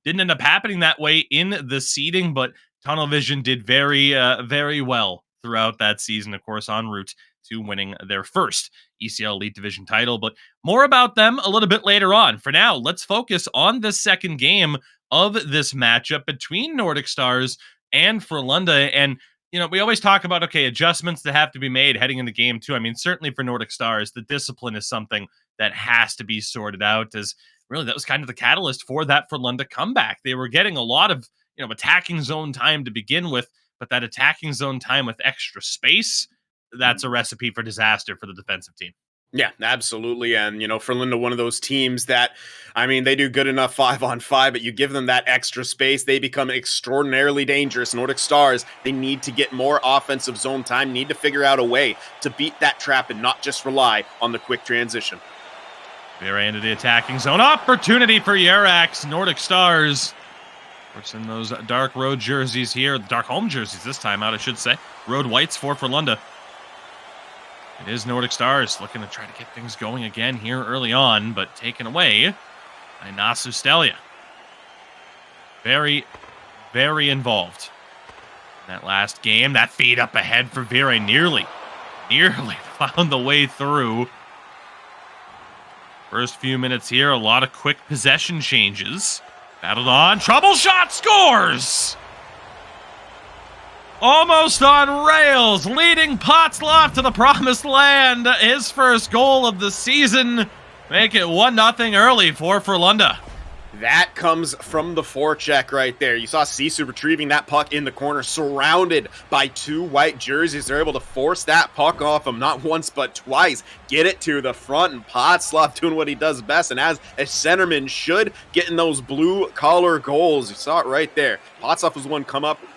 didn't end up happening that way in the seeding, but Tunnel Vision did very well throughout that season, of course, en route to winning their first ECL Elite Division title. But more about them a little bit later on. For now, let's focus on the second game of this matchup between Nordic Stars and Frölunda. And, we always talk about, adjustments that have to be made heading into game 2. I mean, certainly for Nordic Stars, the discipline is something that has to be sorted out, as really that was kind of the catalyst for that Frölunda comeback. They were getting a lot of attacking zone time to begin with, but that attacking zone time with extra space, that's a recipe for disaster for the defensive team. Yeah, absolutely. And, Frölunda, one of those teams that, they do good enough 5-on-5, but you give them that extra space, they become extraordinarily dangerous. Nordic Stars, they need to get more offensive zone time, need to figure out a way to beat that trap and not just rely on the quick transition. We're into the attacking zone. Opportunity for Yarax. Nordic Stars. Works in those dark road jerseys here. Dark home jerseys this time out, I should say. Road whites for Frölunda. It is Nordic Stars looking to try to get things going again here early on, but taken away by Nasu Stelia. Very involved in that last game. That feed up ahead for Vire nearly found the way through. First few minutes here, a lot of quick possession changes. Battled on, trouble shot, scores! Almost on rails, leading Potzloff to the promised land. His first goal of the season. Make it 1-0 early for Frölunda. That comes from the forecheck right there. You saw Sisu retrieving that puck in the corner, surrounded by 2 white jerseys. They're able to force that puck off him not once but twice. Get it to the front, and Potzloff doing what he does best, and as a centerman should, getting those blue-collar goals. You saw it right there. Potzloff was the one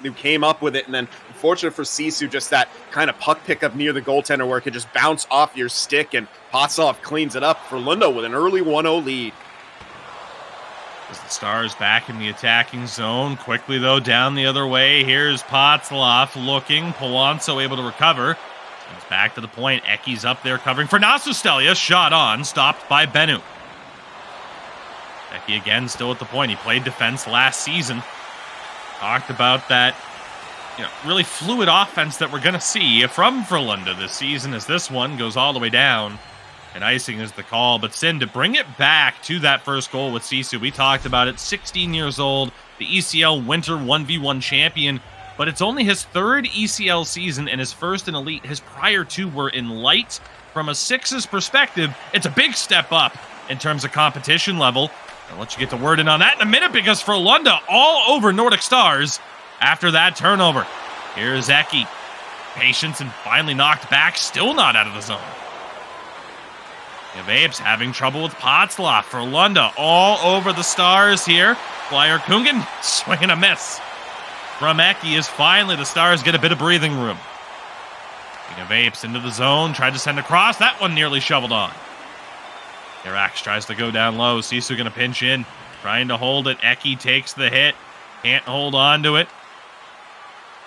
who came up with it, and then unfortunate for Sisu, just that kind of puck pickup near the goaltender where it could just bounce off your stick, and Potzloff cleans it up for Frölunda with an early 1-0 lead. As the Stars back in the attacking zone. Quickly, though, down the other way. Here's Potzloff looking. Powanso able to recover. Comes back to the point. Eki's up there covering for Nasu Stelia. Shot on. Stopped by Bennu. Eki again still at the point. He played defense last season. Talked about that really fluid offense that we're going to see from Frölunda this season as this one goes all the way down. And icing is the call. But Sin, to bring it back to that first goal with Sisu, we talked about it, 16 years old, the ECL Winter 1v1 champion, but it's only his 3rd ECL season and his first in Elite. His prior 2 were in Light. From a Sixes perspective, it's a big step up in terms of competition level. I'll let you get the word in on that in a minute, because Frölunda all over Nordic Stars after that turnover. Here's Eki. Patience and finally knocked back, still not out of the zone. Apes having trouble with Potzloff. Frölunda all over the Stars here. Flyer Kungen swinging a miss from Eki as finally the Stars get a bit of breathing room. King of Apes into the zone, tried to send across. That one nearly shoveled on. Irax tries to go down low. Sisu going to pinch in, trying to hold it. Eki takes the hit. Can't hold on to it.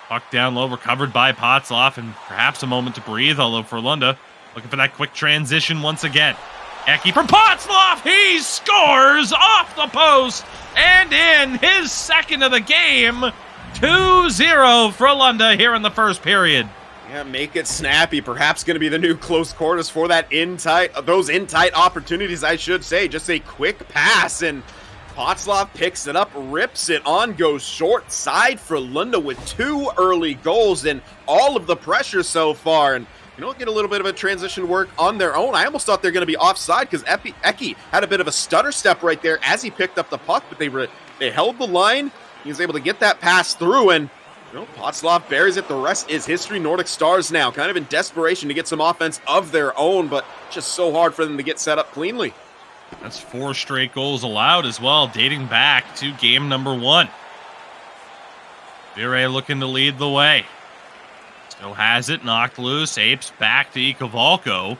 Puck down low, recovered by Potzloff, and perhaps a moment to breathe, although Frölunda looking for that quick transition once again. Eki for Potzloff! He scores off the post and in his second of the game. 2-0 Frölunda here in the first period. Yeah, make it snappy. Perhaps going to be the new close quarters for that those in-tight opportunities, I should say. Just a quick pass, and Potzloff picks it up, rips it on, goes short side. Frölunda with 2 early goals and all of the pressure so far. And get a little bit of a transition work on their own. I almost thought they're going to be offside because Eki had a bit of a stutter step right there as he picked up the puck, but they held the line. He was able to get that pass through, and Potzloff buries it. The rest is history. Nordic Stars now kind of in desperation to get some offense of their own, but just so hard for them to get set up cleanly. That's 4 straight goals allowed as well, dating back to game number 1. Vire looking to lead the way. Still has it, knocked loose. Apes back to Ikovalko.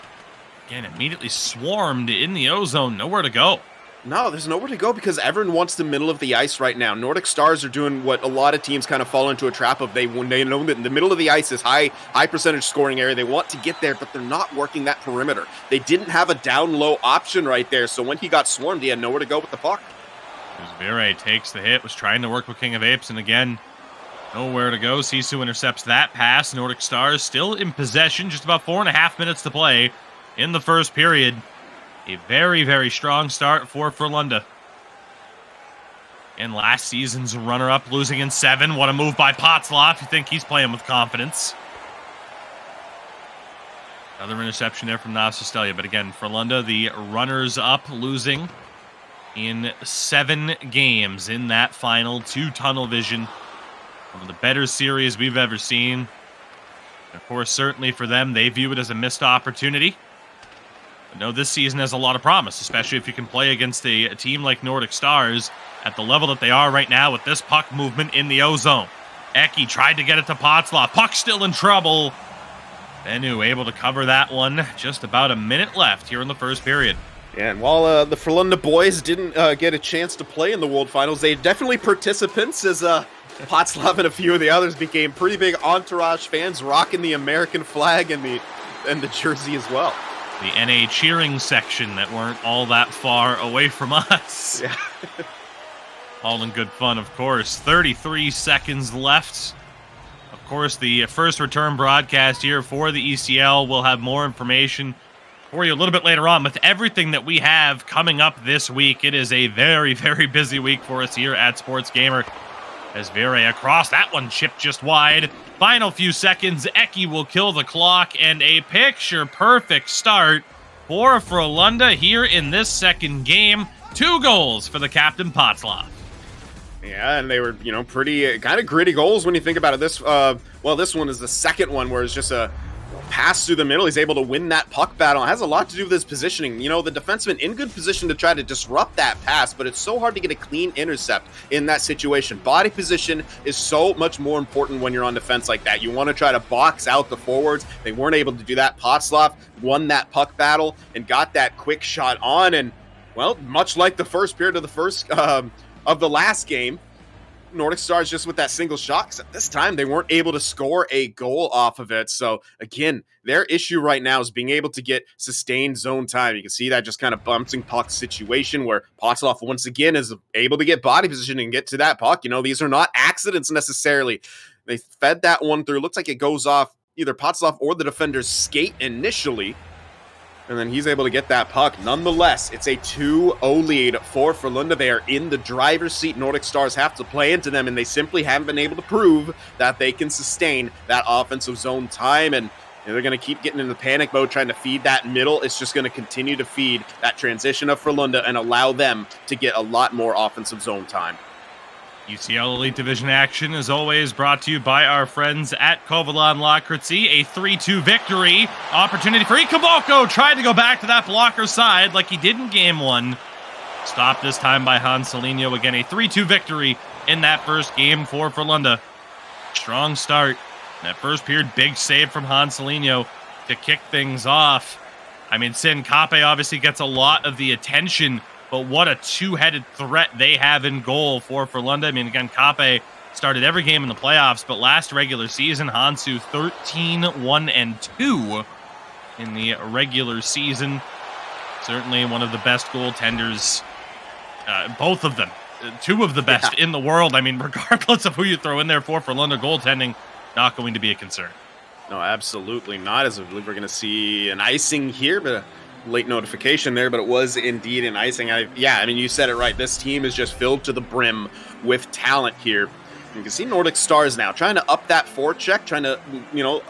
Again, immediately swarmed in the O-zone. Nowhere to go. No, there's nowhere to go because everyone wants the middle of the ice right now. Nordic Stars are doing what a lot of teams kind of fall into a trap of. When they know that in the middle of the ice is high percentage scoring area, they want to get there, but they're not working that perimeter. They didn't have a down low option right there, so when he got swarmed, he had nowhere to go with the puck. As Vire takes the hit, was trying to work with King of Apes, and again, nowhere to go. Sisu intercepts that pass. Nordic Stars still in possession, just about 4.5 minutes to play in the first period. A very, very strong start for Frölunda. And last season's runner-up, losing in 7. What a move by Potzloff. You think he's playing with confidence. Another interception there from Navsestelia. But again, Frölunda, the runners-up, losing in 7 games in that final 2 tunnel vision. One of the better series we've ever seen. And of course, certainly for them, they view it as a missed opportunity. No, this season has a lot of promise, especially if you can play against a team like Nordic Stars at the level that they are right now with this puck movement in the O-zone. Eki tried to get it to Potzloff. Puck still in trouble. Bennu able to cover that one. Just about a minute left here in the first period. Yeah, and while the Frölunda boys didn't get a chance to play in the World Finals, they definitely participants as Potzloff and a few of the others became pretty big Entourage fans, rocking the American flag and the jersey as well. The NA cheering section that weren't all that far away from us. Yeah. All in good fun, of course. 33 seconds left. Of course, the first return broadcast here for the ECL. We'll have more information for you a little bit later on with everything that we have coming up this week. It is a very, very busy week for us here at Sports Gamer. As Vire across, that one chipped just wide. Final few seconds, Eki will kill the clock, and a picture-perfect start for Frölunda here in this second game. 2 goals for the captain, Potzloff. Yeah, and they were, pretty kind of gritty goals when you think about it. This one is the second one where it's just a pass through the middle. He's able to win that puck battle. It has a lot to do with his positioning. The defenseman in good position to try to disrupt that pass, but it's so hard to get a clean intercept in that situation. Body position is so much more important when you're on defense like that. You want to try to box out the forwards. They weren't able to do that. Potzloff won that puck battle and got that quick shot on. And, well, much like the first period of the last game, Nordic Stars just with that single shot, except this time they weren't able to score a goal off of it. So again, their issue right now is being able to get sustained zone time. You can see that just kind of bouncing puck situation where Potzloff once again is able to get body position and get to that puck. These are not accidents necessarily. They fed that one through. Looks like it goes off either Potzloff or the defender's skate initially. And then he's able to get that puck. Nonetheless, it's a 2-0 lead for Frölunda. They are in the driver's seat. Nordic Stars have to play into them, and they simply haven't been able to prove that they can sustain that offensive zone time. And they're going to keep getting into panic mode, trying to feed that middle. It's just going to continue to feed that transition of Frölunda and allow them to get a lot more offensive zone time. UCL Elite Division action, as always, brought to you by our friends at Kovalan Lakritsi. A 3-2 victory. Opportunity for Ikovalko. Tried to go back to that blocker side like he did in game 1. Stopped this time by Hanselinho. Again, a 3-2 victory in that first game for Frölunda. Strong start. That first period, big save from Hanselinho to kick things off. I mean, Sin Kape obviously gets a lot of the attention, but what a two-headed threat they have in goal for Frölunda. I mean, again, Kape started every game in the playoffs, but last regular season, Hansu 13-1-2 in the regular season. Certainly one of the best goaltenders, both of them, two of the best in the world. I mean, regardless of who you throw in there for Frölunda, goaltending, not going to be a concern. No, absolutely not. As I believe we're going to see an icing here, but a late notification there, but it was indeed an icing. I mean, you said it right. This team is just filled to the brim with talent here. You can see Nordic Stars now trying to up that forecheck, trying to,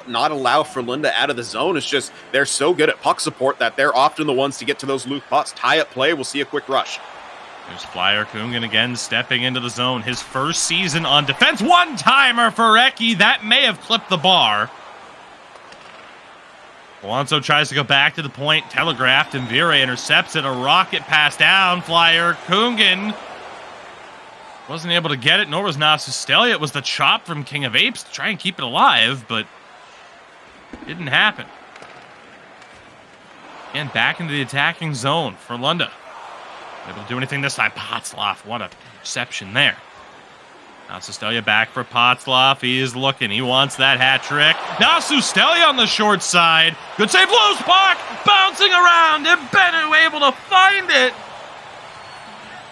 not allow Frölunda out of the zone. It's just they're so good at puck support that they're often the ones to get to those loose pucks. Tie-up play, we'll see a quick rush. There's Flyer Kungen again stepping into the zone. His first season on defense. One-timer for Eki. That may have clipped the bar. Alonso tries to go back to the point, telegraphed, and Vire intercepts it. A rocket pass down. Flyer Kungen wasn't able to get it, nor was Nasustelia. It was the chop from King of Apes to try and keep it alive, but it didn't happen. Again, back into the attacking zone for Frölunda. Able to do anything this time. Potzloff, what a reception there. Nasustelia back for Potzloff. He is looking. He wants that hat trick. Nasustelia on the short side. Good save. Loose puck. Bouncing around. And Benu able to find it.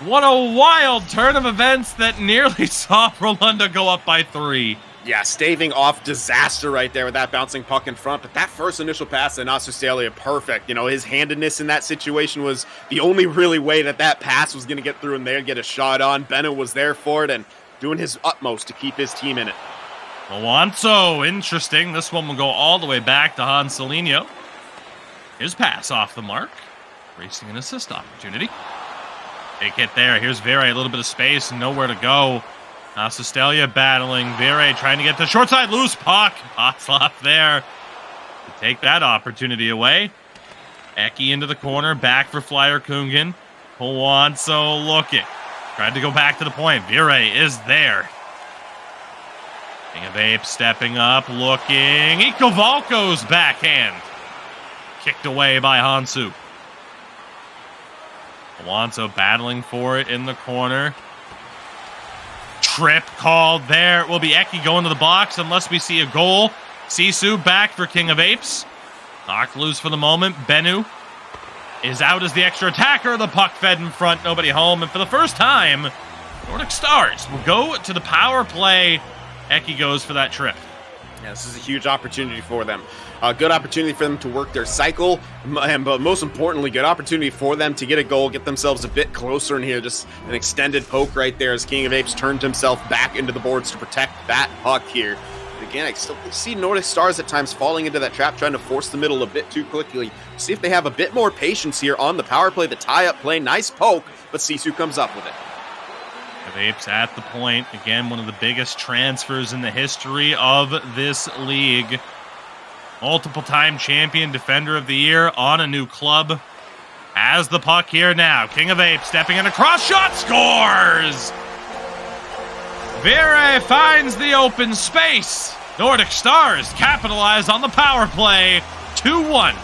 What a wild turn of events that nearly saw Frölunda go up by 3. Yeah, staving off disaster right there with that bouncing puck in front. But that first initial pass to Nasustelia, perfect. His handedness in that situation was the only really way that pass was going to get through in there and get a shot on. Benu was there for it and doing his utmost to keep his team in it. Alonso, interesting. This one will go all the way back to Hanselinho. His pass off the mark. Racing an assist opportunity. Big hit there. Here's Vire, a little bit of space and nowhere to go. Nasustelia battling. Vire trying to get to short side. Loose puck. Potzloff there to take that opportunity away. Eki into the corner. Back for Flyer Kungen. Alonso looking. Tried to go back to the point. Vire is there. King of Apes stepping up, looking. Ikovalko's backhand. Kicked away by Hansu. Alonso battling for it in the corner. Trip called there. It will be Eki going to the box unless we see a goal. Sisu back for King of Apes. Knocked loose for the moment. Benu is out as the extra attacker. The puck fed in front. Nobody home. And for the first time, Nordic Stars will go to the power play. Eki goes for that trip. Yeah, this is a huge opportunity for them. A good opportunity for them to work their cycle, but most importantly, good opportunity for them to get a goal, get themselves a bit closer in here. Just an extended poke right there as King of Apes turned himself back into the boards to protect that puck here. But again, I still see Nordic Stars at times falling into that trap, trying to force the middle a bit too quickly. See if they have a bit more patience here on the power play, the tie-up play. Nice poke, but Sisu comes up with it. Of Apes at the point. Again, one of the biggest transfers in the history of this league. Multiple-time champion, defender of the year on a new club. Has the puck here now. King of Apes stepping in a cross shot, scores! Vire finds the open space. Nordic Stars capitalize on the power play. 2-1.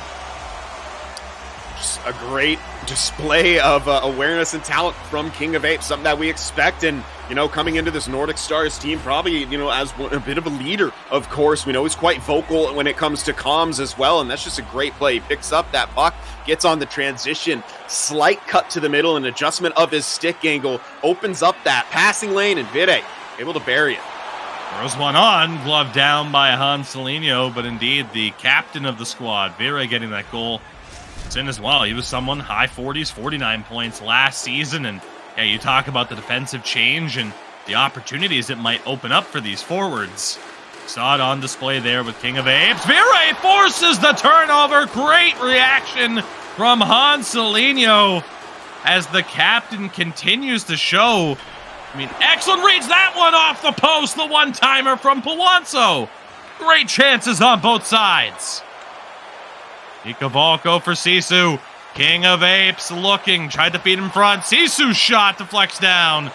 Just a great display of awareness and talent from King of Apes, something that we expect. And, coming into this Nordic Stars team, probably, as a bit of a leader, of course. We know he's quite vocal when it comes to comms as well. And that's just a great play. He picks up that puck, gets on the transition, slight cut to the middle, an adjustment of his stick angle, opens up that passing lane, and Vire able to bury it. Throws one on, glove down by Hanselinho, but indeed the captain of the squad, Vire, getting that goal. It's in as well. He was someone high 40s, 49 points last season, and yeah, you talk about the defensive change and the opportunities it might open up for these forwards. Saw it on display there with King of Apes. Vire forces the turnover. Great reaction from Hanselinho as the captain continues to show. Excellent reads that one off the post. The one-timer from Pawanso. Great chances on both sides. Ikovalko for Sisu. King of Apes looking. Tried to feed in front. Sisu shot deflects down.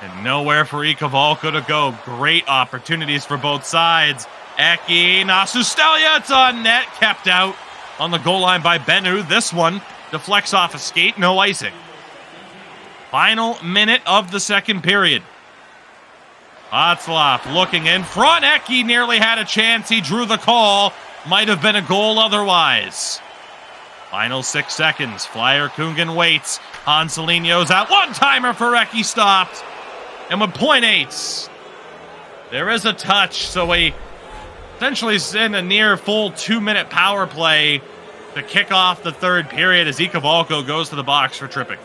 And nowhere for Ikovalko to go. Great opportunities for both sides. Eki, Nasustelia, it's on net. Kept out. on the goal line by Bennu. This one deflects off a skate, no icing. Final minute of the second period. Václav looking in front. Eki nearly had a chance. He drew the call. Might have been a goal otherwise. Final 6 seconds. Flyer Kungen waits. Hanselinho's out. One-timer for Eki stopped. And with .8, there is a touch. So we essentially send a near full 2-minute power play to kick off the third period as Ikavalko goes to the box for tripping.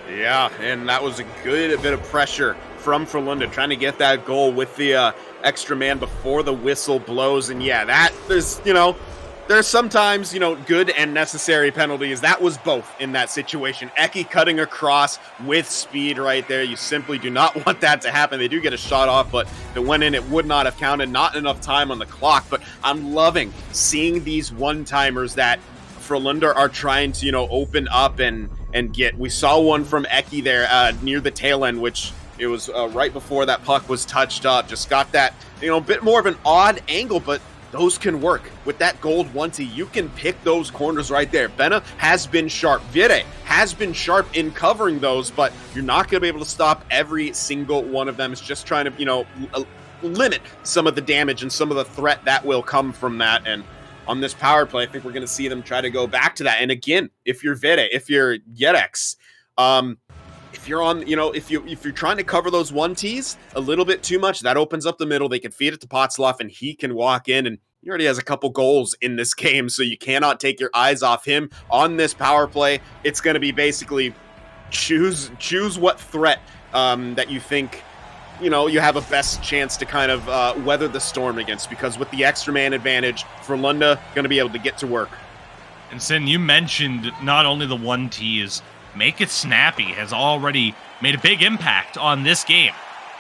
Yeah, and that was a good bit of pressure from Frölunda, trying to get that goal with the extra man before the whistle blows. And yeah, that there's sometimes, good and necessary penalties. That was both in that situation. Eki cutting across with speed right there. You simply do not want that to happen. They do get a shot off, but if it went in, it would not have counted. Not enough time on the clock. But I'm loving seeing these one-timers that Frölunda are trying to, open up and get. We saw one from Eki there near the tail end, which it was right before that puck was touched up. Just got that, bit more of an odd angle, but those can work. With that gold onesie, you can pick those corners right there. Benna has been sharp. Vire has been sharp in covering those, but you're not going to be able to stop every single one of them. It's just trying to, limit some of the damage and some of the threat that will come from that. And on this power play, I think we're going to see them try to go back to that. And again, if you're Vire, if you're Yerex, if you're on, if you're trying to cover those 1Ts a little bit too much, that opens up the middle. They can feed it to Václav, and he can walk in, and he already has a couple goals in this game, so you cannot take your eyes off him on this power play. It's going to be basically choose what threat that you think you have a best chance to kind of weather the storm against, because with the extra man advantage, Frölunda going to be able to get to work. And Sin, you mentioned not only the 1Ts, make it snappy has already made a big impact on this game.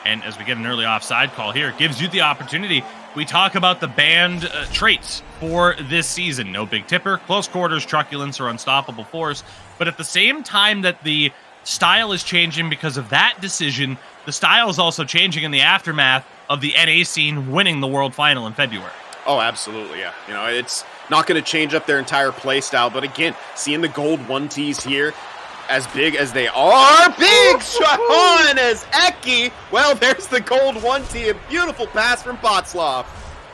And as we get an early offside call here, it gives you the opportunity. We talk about the banned traits for this season. No big tipper, close quarters, truculence, or unstoppable force. But at the same time that the style is changing because of that decision, the style is also changing in the aftermath of the NA scene winning the World Final in February. Oh, absolutely, yeah. It's not going to change up their entire play style. But again, seeing the gold 1Ts here, as big as they are, big shot on as Eki. Well, there's the gold 1T, a beautiful pass from Václav.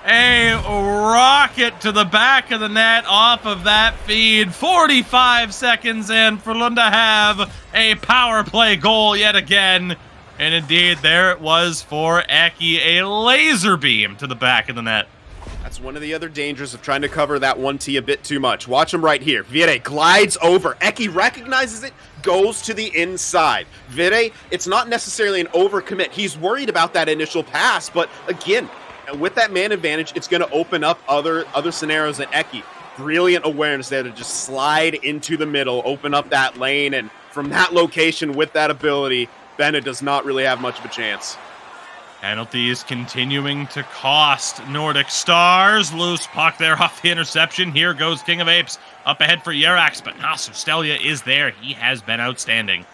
A rocket to the back of the net off of that feed. 45 seconds in, Frölunda have a power play goal yet again. And indeed, there it was for Eki, a laser beam to the back of the net. That's one of the other dangers of trying to cover that 1T a bit too much. Watch him right here. Vire glides over. Eki recognizes it, goes to the inside. Vire, it's not necessarily an overcommit. He's worried about that initial pass, but again, with that man advantage, it's going to open up other scenarios at Eki. Brilliant awareness there to just slide into the middle, open up that lane, and from that location with that ability, Bennett does not really have much of a chance. Penalties continuing to cost Nordic Stars. Loose puck there off the interception. Here goes King of Apes up ahead for Yerax, but Nasu Stelia is there. He has been outstanding.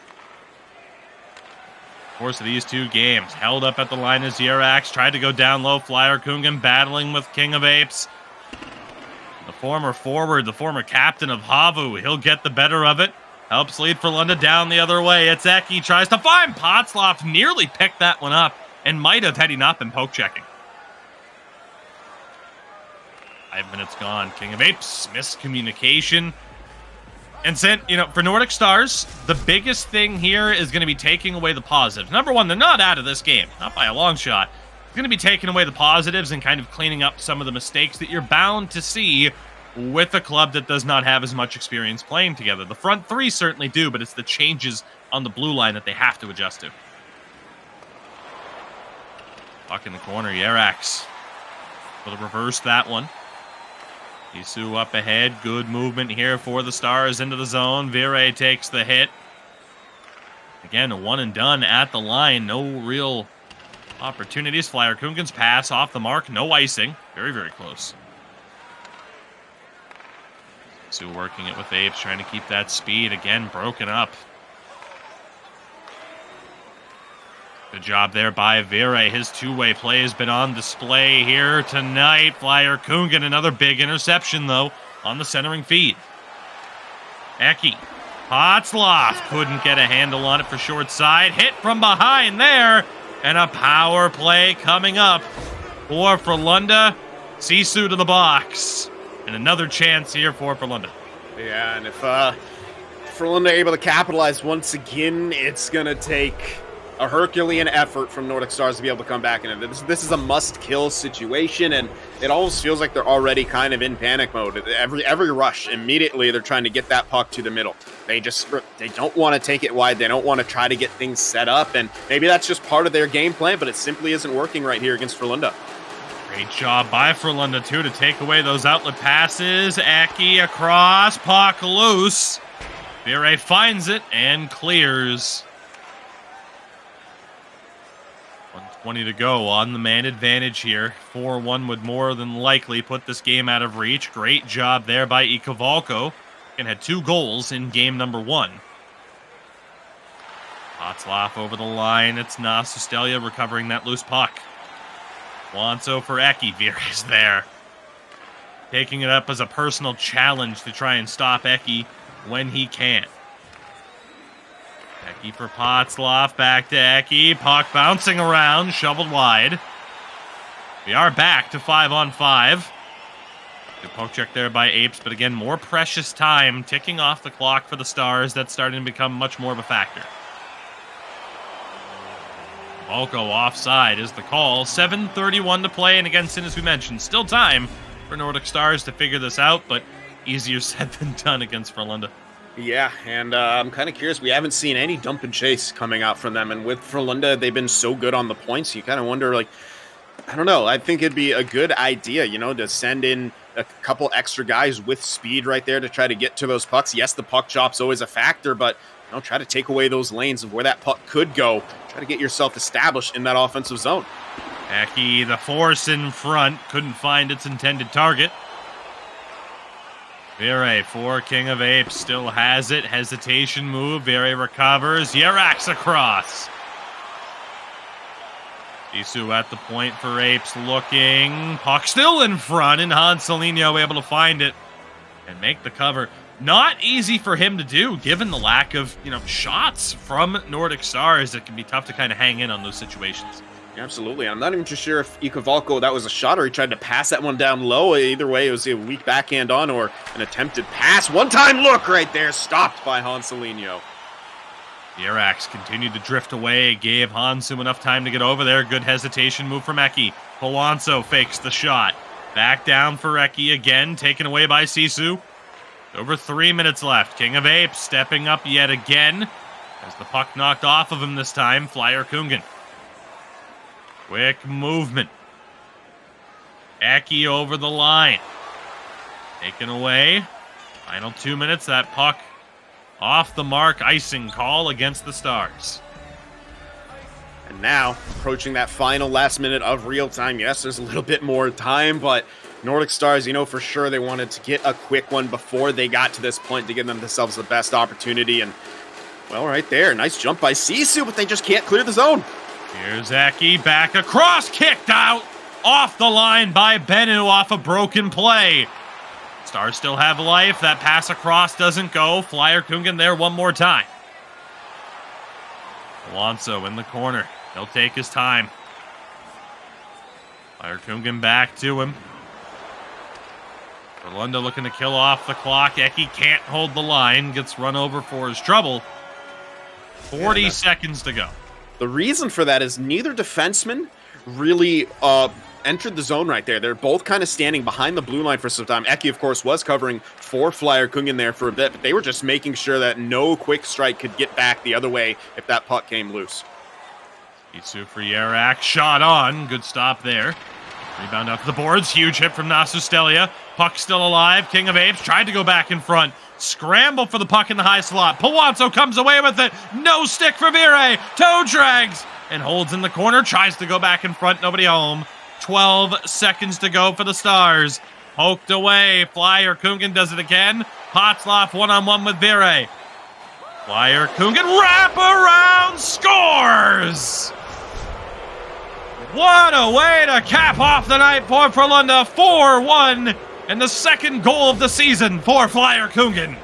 Of course, of these two games, held up at the line as Yerax tried to go down low. Flyer Kungen battling with King of Apes. The former forward, the former captain of Havu, he'll get the better of it. Helps lead Frölunda down the other way. It's Eki, tries to find Václav, nearly picked that one up. And might have had he not been poke checking. 5 minutes gone. King of Apes, miscommunication. And sent, for Nordic Stars, the biggest thing here is going to be taking away the positives. Number one, they're not out of this game. Not by a long shot. It's going to be taking away the positives and kind of cleaning up some of the mistakes that you're bound to see with a club that does not have as much experience playing together. The front three certainly do, but it's the changes on the blue line that they have to adjust to. Puck in the corner, Yerax will reverse that one. Isu up ahead, good movement here for the Stars into the zone. Vire takes the hit. Again, a one and done at the line. No real opportunities. Flyer Kungen's pass off the mark, no icing. Very, very close. Isu working it with Apes, trying to keep that speed. Again, broken up. Good job there by Vire. His two-way play has been on display here tonight. Flyer Kungen, another big interception, though. on the centering feed. Eki. Potzloff couldn't get a handle on it for short side. Hit from behind there. And a power play coming up for Frölunda. Sisu to the box. And another chance here for Frölunda. Yeah, and if Frölunda able to capitalize once again, it's going to take a Herculean effort from Nordic Stars to be able to come back. And this is a must-kill situation, and it almost feels like they're already kind of in panic mode. Every rush, immediately they're trying to get that puck to the middle. They don't want to take it wide. They don't want to try to get things set up, and maybe that's just part of their game plan, but it simply isn't working right here against Frölunda. Great job by Frölunda, too, to take away those outlet passes. Eki across, puck loose. Vire finds it and clears. 1:20 to go on the man advantage here. 4-1 would more than likely put this game out of reach. Great job there by Ikavalko, and had 2 goals in game number 1. Potzloff over the line. It's Nasustelia recovering that loose puck. Wanso for Eki. Vire's there. Taking it up as a personal challenge to try and stop Eki when he can. Eki for Potzloff, back to Eki. Puck bouncing around, shoveled wide. We are back to 5-on-5. Good poke check there by Apes, but again, more precious time ticking off the clock for the Stars. That's starting to become much more of a factor. Volko offside is the call. 7:31 to play, and again, as we mentioned, still time for Nordic Stars to figure this out, but easier said than done against Frölunda. Yeah, and I'm kind of curious. We haven't seen any dump and chase coming out from them, and with Frölunda, they've been so good on the points. You kind of wonder, like, I don't know. I think it'd be a good idea, to send in a couple extra guys with speed right there to try to get to those pucks. Yes, the puck chop's always a factor, but try to take away those lanes of where that puck could go. Try to get yourself established in that offensive zone. Eki, the force in front, couldn't find its intended target. Vire for King of Apes, still has it. Hesitation move, Vire recovers. Yeraks across. Sisu at the point for Apes, looking. Puck still in front, and Hanselinho able to find it and make the cover. Not easy for him to do, given the lack of, shots from Nordic Stars. It can be tough to kind of hang in on those situations. Absolutely. I'm not even too sure if Ikavalko, that was a shot, or he tried to pass that one down low. Either way, it was a weak backhand on or an attempted pass. One-time look right there, stopped by Hanselinho. The Iraks continued to drift away, gave Hansu enough time to get over there. Good hesitation move from Eki. Polanco fakes the shot. Back down for Eki again, taken away by Sisu. Over 3 minutes left. King of Apes stepping up yet again. As the puck knocked off of him this time, Flyer Kungen. Quick movement. Eki over the line. Taken away. Final 2 minutes, that puck off the mark, icing call against the Stars. And now, approaching that final last minute of real time. Yes, there's a little bit more time, but Nordic Stars, for sure they wanted to get a quick one before they got to this point to give themselves the best opportunity. And, well, right there, nice jump by Sisu, but they just can't clear the zone. Here's Eki, back across, kicked out, off the line by Bennu off a broken play. Stars still have life. That pass across doesn't go. Flyer Kungen there one more time. Alonso in the corner. He'll take his time. Flyer Kungen back to him. Frölunda looking to kill off the clock. Eki can't hold the line. Gets run over for his trouble. 40 seconds to go. The reason for that is neither defenseman really entered the zone right there. They're both kind of standing behind the blue line for some time. Eki, of course, was covering for Flyer Kungen there for a bit, but they were just making sure that no quick strike could get back the other way if that puck came loose. Itsu for Yerak. Shot on. Good stop there. Rebound up the boards. Huge hit from Nasustelia. Puck still alive. King of Apes tried to go back in front. Scramble for the puck in the high slot. Polanco comes away with it. No stick for Vire. Toe drags and holds in the corner. Tries to go back in front. Nobody home. 12 seconds to go for the Stars. Poked away. Flyer Kungen does it again. Potzloff one-on-one with Vire. Flyer Kungen wrap around, scores! What a way to cap off the night for Frölunda. 4-1 And the second goal of the season for Flyer Kungen.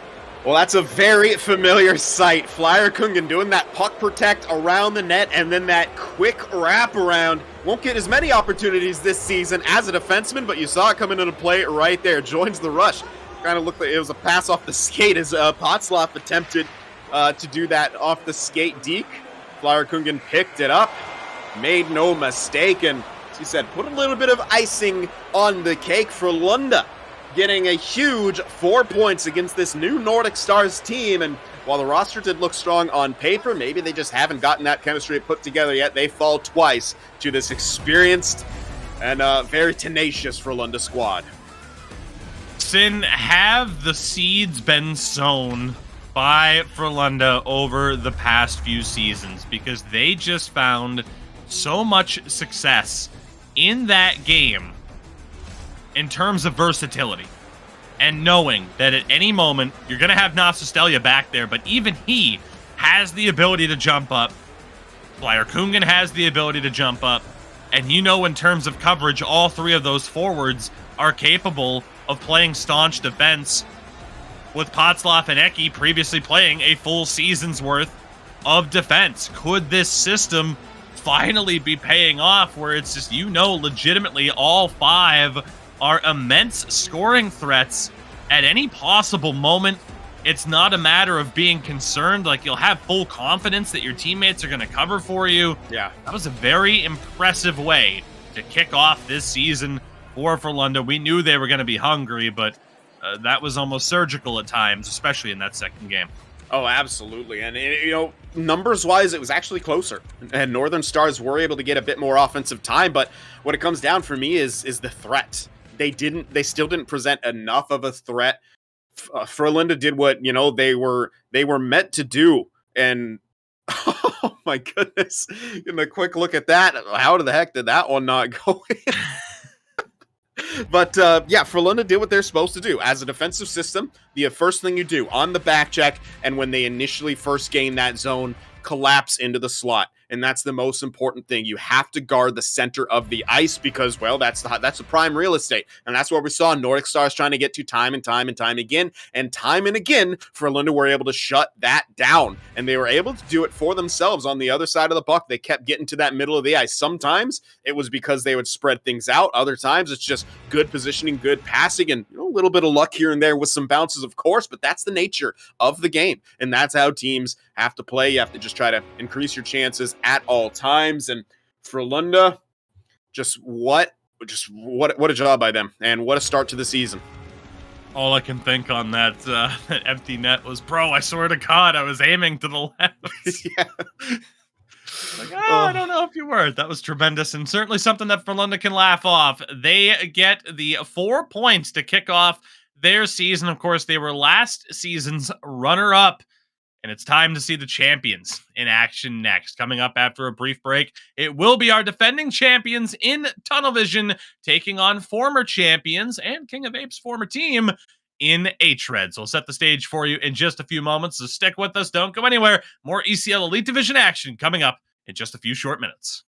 Well, that's a very familiar sight. Flyer Kungen doing that puck protect around the net and then that quick wraparound. Won't get as many opportunities this season as a defenseman, but you saw it coming into play right there. Joins the rush. Kind of looked like it was a pass off the skate as Potzloff attempted to do that off the skate deke. Flyer Kungen picked it up, made no mistake, and as he said, put a little bit of icing on the cake for Frölunda, getting a huge 4 points against this new Nordic Stars team. And while the roster did look strong on paper, maybe they just haven't gotten that chemistry put together yet. They fall twice to this experienced and very tenacious Frölunda squad. Sin, have the seeds been sown by Frölunda over the past few seasons? Because they just found so much success in that game in terms of versatility and knowing that at any moment you're going to have Nasistelia back there, but even he has the ability to jump up. Flyer Kungen has the ability to jump up. And you know, in terms of coverage, all three of those forwards are capable of playing staunch defense, with Potzloff and Eki previously playing a full season's worth of defense. Could this system finally be paying off where it's just, you know, legitimately all five are immense scoring threats at any possible moment? It's not a matter of being concerned. Like, you'll have full confidence that your teammates are going to cover for you. Yeah. That was a very impressive way to kick off this season for Frölunda. We knew they were going to be hungry, but that was almost surgical at times, especially in that second game. Oh, absolutely. And, you know, numbers-wise, it was actually closer. And Northern Stars were able to get a bit more offensive time, but what it comes down for me is the threat. They still didn't present enough of a threat. Frölunda did what, you know, they were meant to do. And oh my goodness, give a quick look at that. How the heck did that one not go in? But yeah, Frölunda did what they're supposed to do. As a defensive system, the first thing you do on the back check and when they initially first gain that zone, collapse into the slot. And that's the most important thing. You have to guard the center of the ice because, well, that's the prime real estate. And that's what we saw Nordic Stars trying to get to time and time and time again. And time and again, Frölunda were able to shut that down. And they were able to do it for themselves on the other side of the puck. They kept getting to that middle of the ice. Sometimes it was because they would spread things out. Other times it's just good positioning, good passing, and, you know, a little bit of luck here and there with some bounces, of course. But that's the nature of the game. And that's how teams have to play. You have to just try to increase your chances at all times. And Frölunda, just what a job by them, and what a start to the season. All I can think on that empty net was, bro, I swear to God, I was aiming to the left. Yeah. Like, I don't know if you were. That was tremendous, and certainly something that Frölunda can laugh off. They get the 4 points to kick off their season. Of course, they were last season's runner-up. And it's time to see the champions in action next. Coming up after a brief break, it will be our defending champions in Tunnel Vision taking on former champions and King of Apes' former team in H-Red. So we'll set the stage for you in just a few moments, so stick with us. Don't go anywhere. More ECL Elite Division action coming up in just a few short minutes.